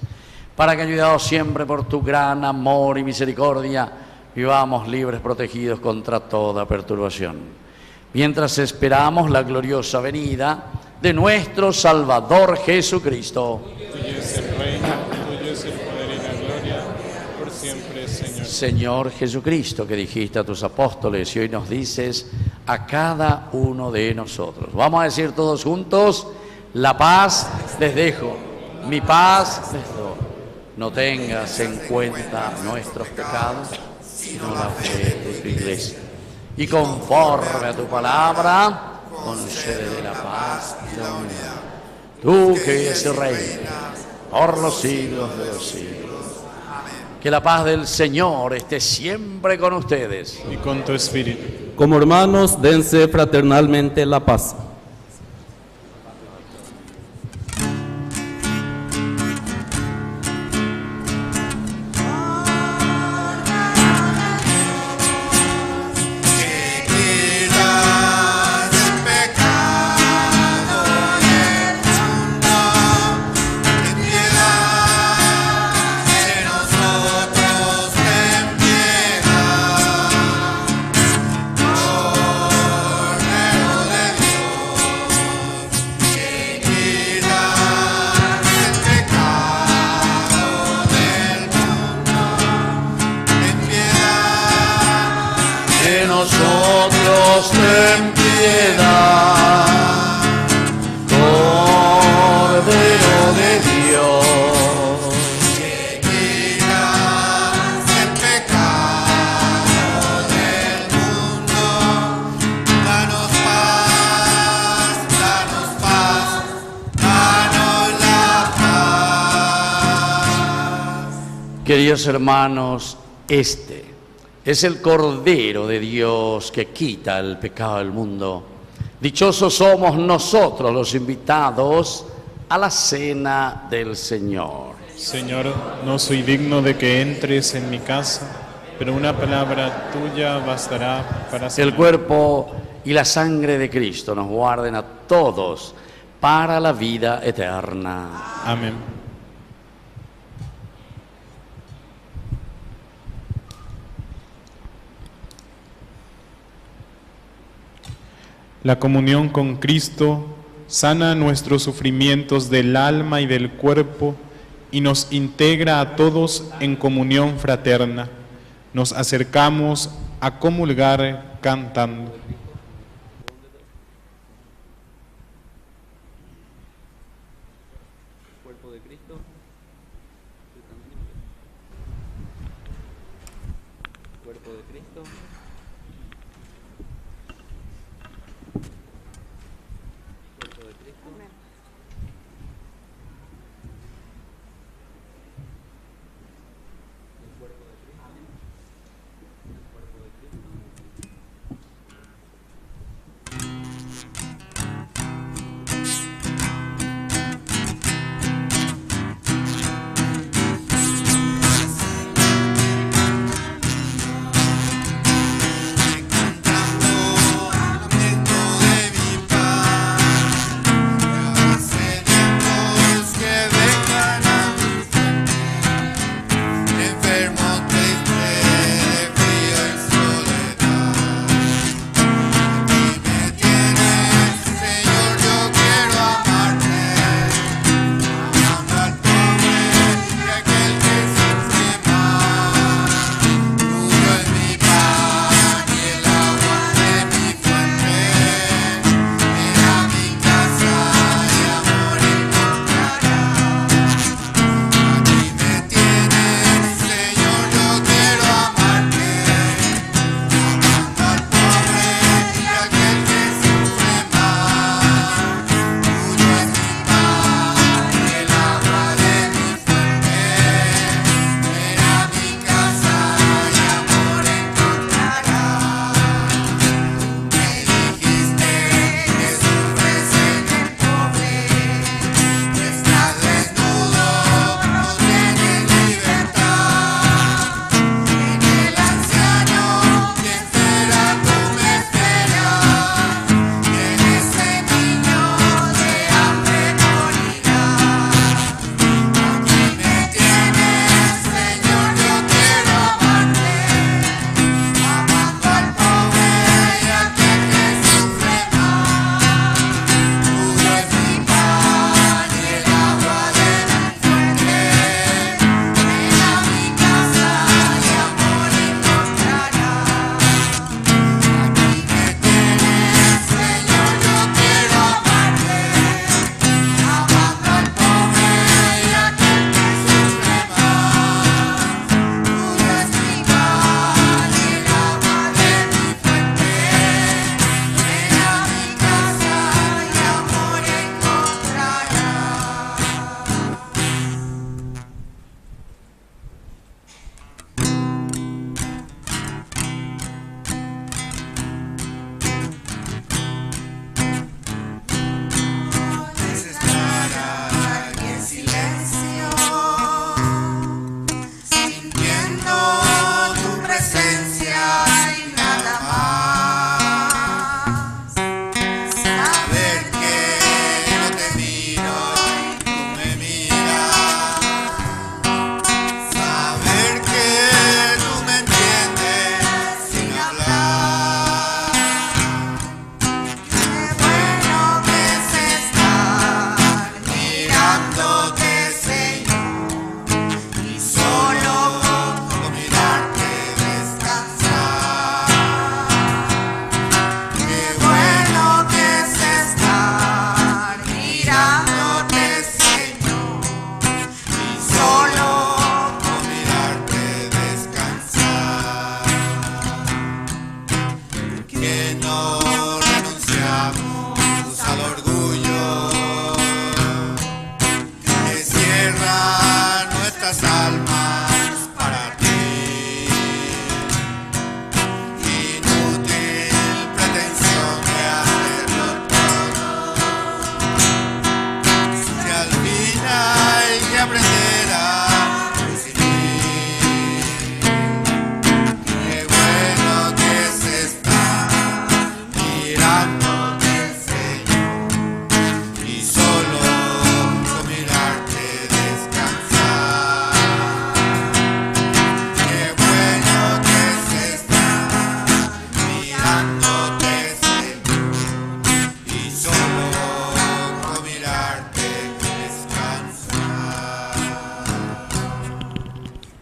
para que, ayudados siempre por tu gran amor y misericordia, vivamos libres, protegidos contra toda perturbación, mientras esperamos la gloriosa venida de nuestro Salvador Jesucristo. Tuyo es el reino, tuyo es el poder y la gloria, por siempre, Señor. Señor Jesucristo, que dijiste a tus apóstoles y hoy nos dices a cada uno de nosotros. Vamos a decir todos juntos: la paz les dejo, mi paz les doy. No tengas en cuenta nuestros pecados, sino la fe de tu iglesia. Y conforme a tu palabra, concede la paz y la unidad. Tú que vives y reinas por los siglos de los siglos. Que la paz del Señor esté siempre con ustedes. Y con tu espíritu. Como hermanos, dense fraternalmente la paz. Nosotros ten piedad, Cordero de Dios, que quitas el pecado del mundo. Danos paz, danos paz, danos la paz. Queridos hermanos, este es el Cordero de Dios que quita el pecado del mundo. Dichosos somos nosotros los invitados a la cena del Señor. Señor, no soy digno de que entres en mi casa, pero una palabra tuya bastará para sanar. El cuerpo y la sangre de Cristo nos guarden a todos para la vida eterna. Amén. La comunión con Cristo sana nuestros sufrimientos del alma y del cuerpo y nos integra a todos en comunión fraterna. Nos acercamos a comulgar cantando. Cuerpo de Cristo. Cuerpo de Cristo.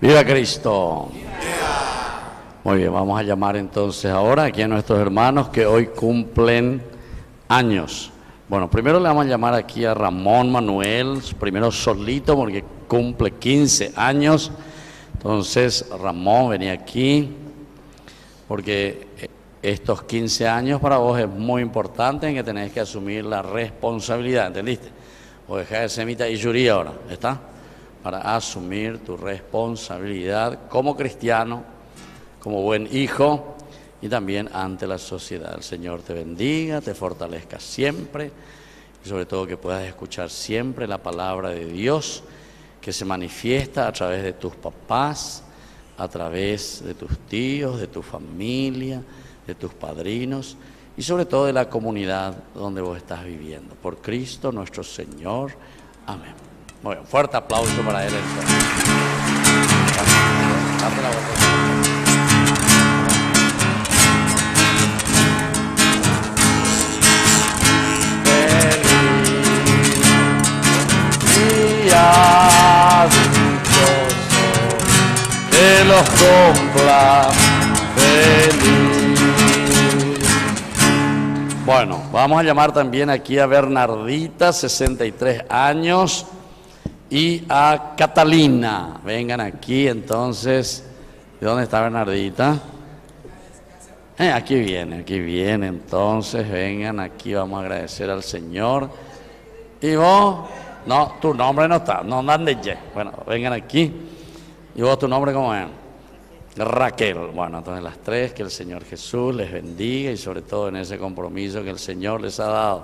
¡Viva Cristo! Muy bien, vamos a llamar entonces ahora aquí a nuestros hermanos que hoy cumplen años. Bueno, primero le vamos a llamar aquí a Ramón Manuel, primero solito porque cumple 15 años. Entonces, Ramón, vení aquí, porque estos 15 años para vos es muy importante en que tenés que asumir la responsabilidad, ¿entendiste? O dejá de ser mitad y yurí ahora, ¿está? Para asumir tu responsabilidad como cristiano, como buen hijo y también ante la sociedad. El Señor te bendiga, te fortalezca siempre y sobre todo que puedas escuchar siempre la palabra de Dios que se manifiesta a través de tus papás, a través de tus tíos, de tu familia, de tus padrinos y sobre todo de la comunidad donde vos estás viviendo. Por Cristo nuestro Señor. Amén. Muy bien, fuerte aplauso para él entonces. Date la vuelta. Que los cumpla feliz. Bueno, vamos a llamar también aquí a Bernardita, 63 años, y a Catalina. Vengan aquí entonces. ¿De dónde está Bernardita? Aquí viene entonces. Vengan aquí, vamos a agradecer al Señor. ¿Y vos? No, tu nombre no está, no andan de ye. Bueno, vengan aquí. ¿Y vos tu nombre cómo es? Raquel. Bueno, entonces las tres, que el Señor Jesús les bendiga y sobre todo en ese compromiso que el Señor les ha dado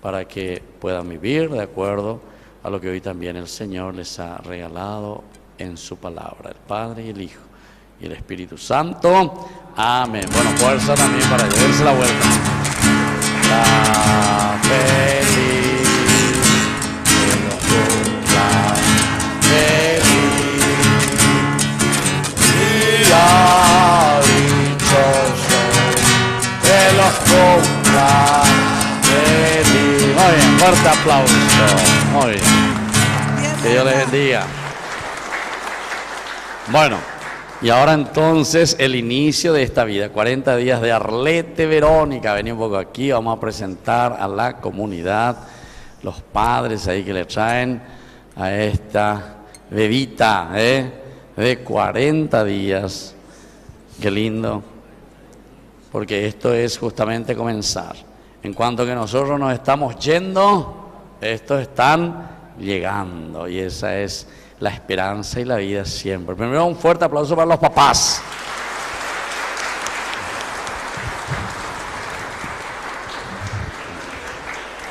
para que puedan vivir de acuerdo a lo que hoy también el Señor les ha regalado en su palabra, el Padre y el Hijo y el Espíritu Santo. Amén. Bueno, fuerza también para llevarse la vuelta. La feliz. Que los cumpla feliz. Muy bien, fuerte aplauso. Muy bien. Que Dios les bendiga. Bueno, y ahora entonces el inicio de esta vida, 40 días de Arlete Verónica. Vení un poco aquí, vamos a presentar a la comunidad, los padres ahí que le traen a esta bebita, de 40 días. Qué lindo, porque esto es justamente comenzar. En cuanto que nosotros nos estamos yendo, estos están llegando, y esa es la esperanza y la vida siempre. Primero un fuerte aplauso para los papás.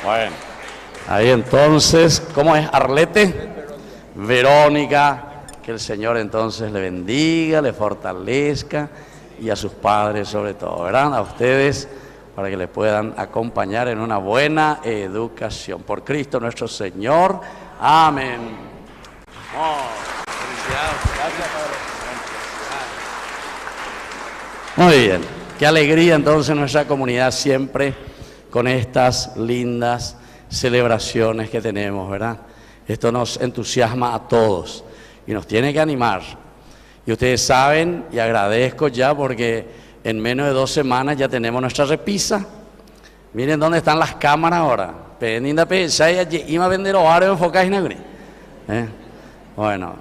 Bueno, ahí entonces, ¿cómo es Arlete? Verónica. Que el Señor entonces le bendiga, le fortalezca y a sus padres sobre todo, ¿verdad? A ustedes para que les puedan acompañar en una buena educación. Por Cristo nuestro Señor. Amén. Oh, felicidades. Gracias, Padre. Muy bien. Qué alegría entonces nuestra comunidad siempre con estas lindas celebraciones que tenemos, ¿verdad? Esto nos entusiasma a todos. Y nos tiene que animar. Y ustedes saben, y agradezco ya porque en menos de 2 semanas ya tenemos nuestra repisa. Miren dónde están las cámaras ahora. Bueno,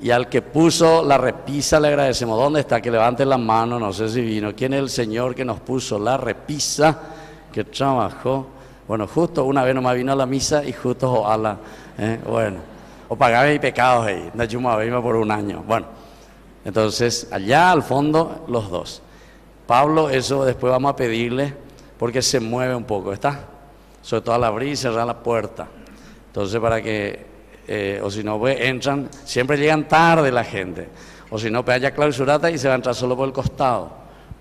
y al que puso la repisa le agradecemos. ¿Dónde está? Que levante la mano, no sé si vino. ¿Quién es el Señor que nos puso la repisa, que trabajó? Bueno, justo una vez nomás vino a la misa y justo a la... bueno. O pagaba mis pecados ahí, por un año. Bueno, entonces allá al fondo los dos. Pablo, eso después vamos a pedirle porque se mueve un poco, ¿está? Sobre todo al abrir y cerrar la puerta. Entonces para que, o si no, pues entran, siempre llegan tarde la gente. O si no, pues haya clausurata y se va a entrar solo por el costado.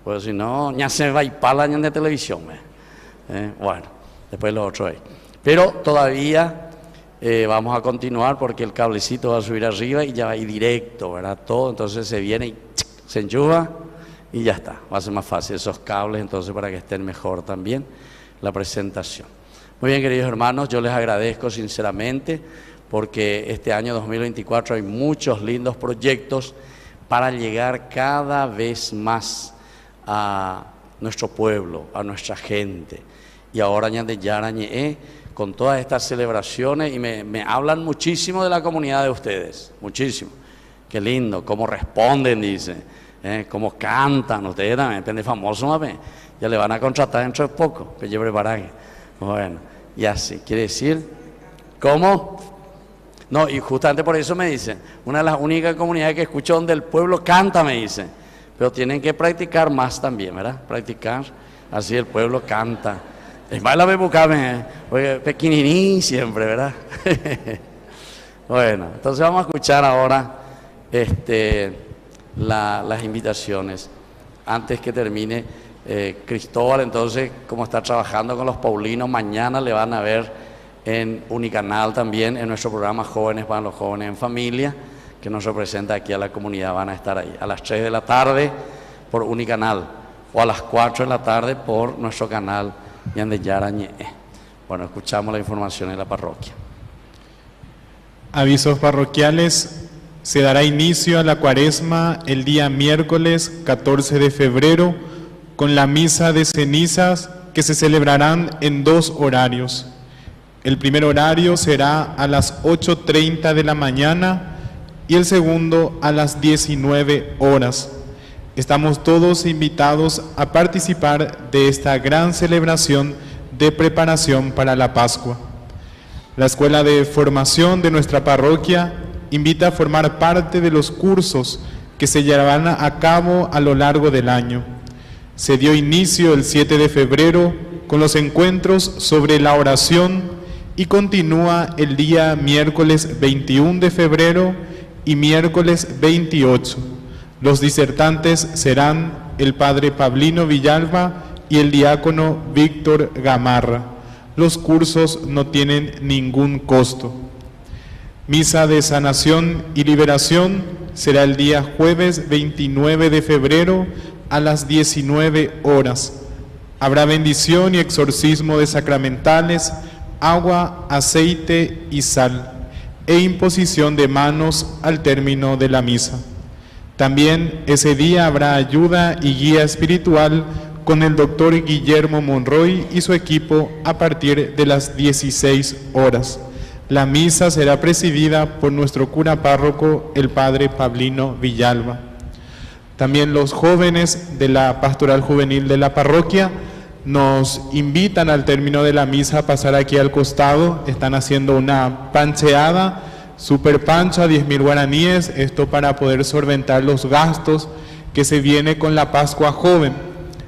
Pues si no, ya se va y pala de televisión. Bueno, después lo otro ahí. Pero todavía... vamos a continuar porque el cablecito va a subir arriba y ya va a ir directo, ¿verdad? Todo, entonces se viene y se enchufa y ya está. Va a ser más fácil esos cables, entonces para que estén mejor también la presentación. Muy bien, queridos hermanos, yo les agradezco sinceramente porque este año 2024 hay muchos lindos proyectos para llegar cada vez más a nuestro pueblo, a nuestra gente. Y ahora Ñande Yarañe, con todas estas celebraciones, y me hablan muchísimo de la comunidad de ustedes, muchísimo. Qué lindo, cómo responden, dice, cómo cantan, ustedes también, depende famoso, ¿no? Ya le van a contratar dentro de poco, que lleve paraje. Bueno, y así, quiere decir, ¿cómo? No, y justamente por eso me dicen, una de las únicas comunidades que escucho donde el pueblo canta, me dicen, pero tienen que practicar más también, ¿verdad? Practicar, así el pueblo canta. Es más la bebucame, oye, pequeñiní siempre, ¿verdad? Bueno, entonces vamos a escuchar ahora las invitaciones. Antes que termine, Cristóbal, entonces, como está trabajando con los paulinos, mañana le van a ver en Unicanal también, en nuestro programa Jóvenes para los Jóvenes en Familia, que nos representa aquí a la comunidad. Van a estar ahí a las 3 de la tarde por Unicanal, o a las 4 de la tarde por nuestro canal Ñande Yarañe. Bueno, escuchamos la información en la parroquia. Avisos parroquiales. Se dará inicio a la cuaresma el día miércoles 14 de febrero con la misa de cenizas que se celebrarán en 2 horarios. El primer horario será a las 8:30 de la mañana y el segundo a las 19 horas. Estamos todos invitados a participar de esta gran celebración de preparación para la Pascua. La Escuela de Formación de nuestra parroquia invita a formar parte de los cursos que se llevarán a cabo a lo largo del año. Se dio inicio el 7 de febrero con los encuentros sobre la oración y continúa el día miércoles 21 de febrero y miércoles 28. Los disertantes serán el padre Pablino Villalba y el diácono Víctor Gamarra. Los cursos no tienen ningún costo. Misa de sanación y liberación será el día jueves 29 de febrero a las 19 horas. Habrá bendición y exorcismo de sacramentales, agua, aceite y sal, e imposición de manos al término de la misa. También ese día habrá ayuda y guía espiritual con el doctor Guillermo Monroy y su equipo a partir de las 16 horas. La misa será presidida por nuestro cura párroco, el padre Pablino Villalba. También los jóvenes de la Pastoral Juvenil de la parroquia nos invitan al término de la misa a pasar aquí al costado. Están haciendo una pancheada, super pancha, 10.000 guaraníes, esto para poder solventar los gastos que se viene con la Pascua Joven.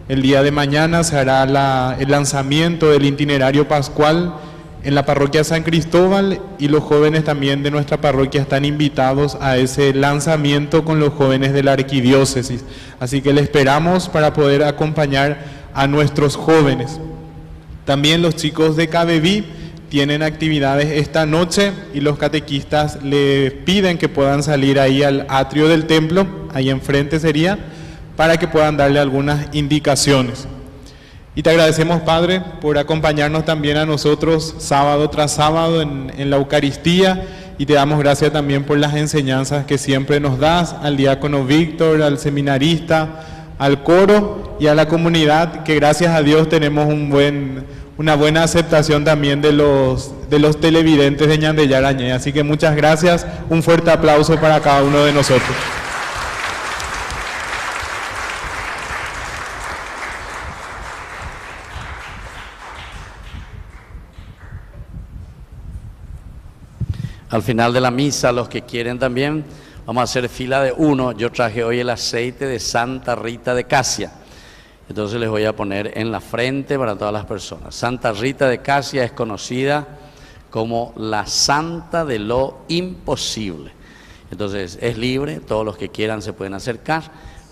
El día de mañana se hará el lanzamiento del itinerario pascual en la parroquia San Cristóbal, y los jóvenes también de nuestra parroquia están invitados a ese lanzamiento con los jóvenes de la arquidiócesis. Así que le esperamos para poder acompañar a nuestros jóvenes. También los chicos de Cabeví tienen actividades esta noche y los catequistas le piden que puedan salir ahí al atrio del templo, ahí enfrente sería, para que puedan darle algunas indicaciones. Y te agradecemos, Padre, por acompañarnos también a nosotros sábado tras sábado en la Eucaristía, y te damos gracias también por las enseñanzas que siempre nos das, al diácono Víctor, al seminarista, al coro y a la comunidad, que gracias a Dios tenemos una buena aceptación también de los televidentes de Ñande Yarañe. Así que muchas gracias, un fuerte aplauso para cada uno de nosotros. Al final de la misa, los que quieren también, vamos a hacer fila de 1. Yo traje hoy el aceite de Santa Rita de Casia. Entonces les voy a poner en la frente para todas las personas. Santa Rita de Casia es conocida como la santa de lo imposible. Entonces es libre, todos los que quieran se pueden acercar,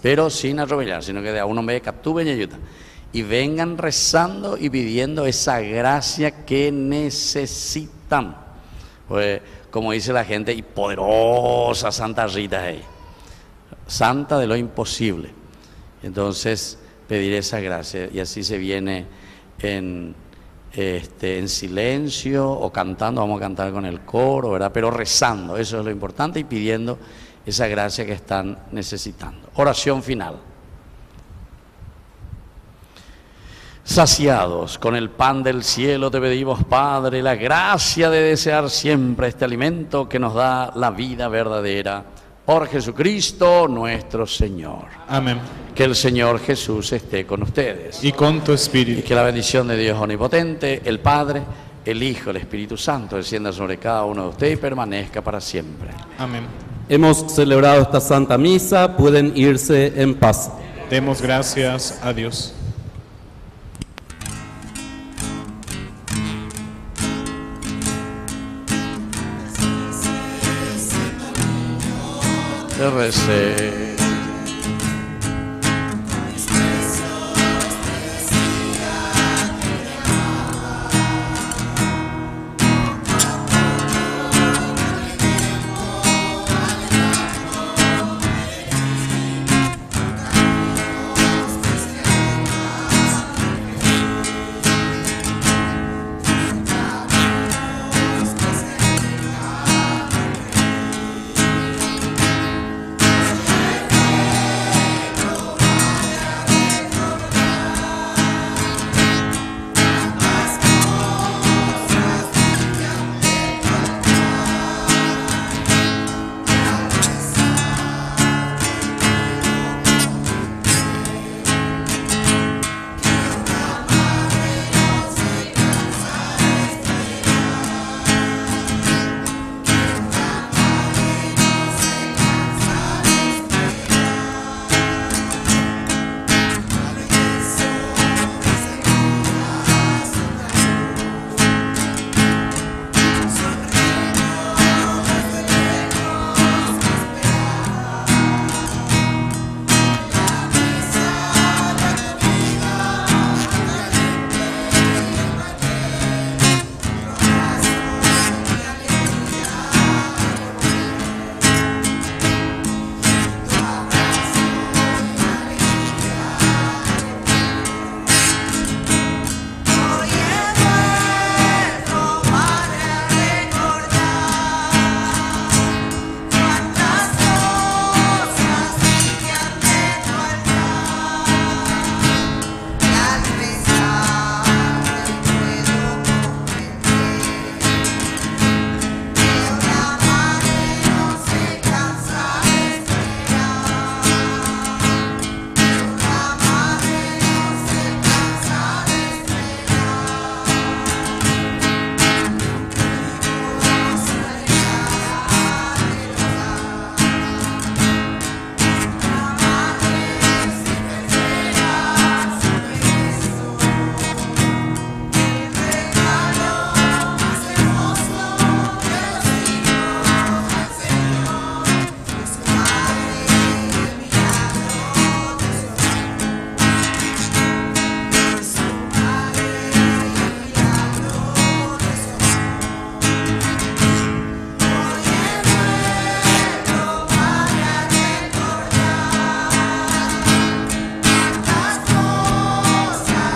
pero sin atropellar, sino que de a uno me capturen y ayuda. Y vengan rezando y pidiendo esa gracia que necesitan. Pues, como dice la gente, y poderosa Santa Rita es santa de lo imposible. Entonces pedir esa gracia, y así se viene en en silencio o cantando, vamos a cantar con el coro, ¿verdad? Pero rezando, eso es lo importante, y pidiendo esa gracia que están necesitando. Oración final. Saciados con el pan del cielo te pedimos, Padre, la gracia de desear siempre este alimento que nos da la vida verdadera. Por Jesucristo nuestro Señor. Amén. Que el Señor Jesús esté con ustedes. Y con tu espíritu. Y que la bendición de Dios Omnipotente, el Padre, el Hijo, el Espíritu Santo, descienda sobre cada uno de ustedes y permanezca para siempre. Amén. Hemos celebrado esta Santa Misa, pueden irse en paz. Demos gracias a Dios. Recé.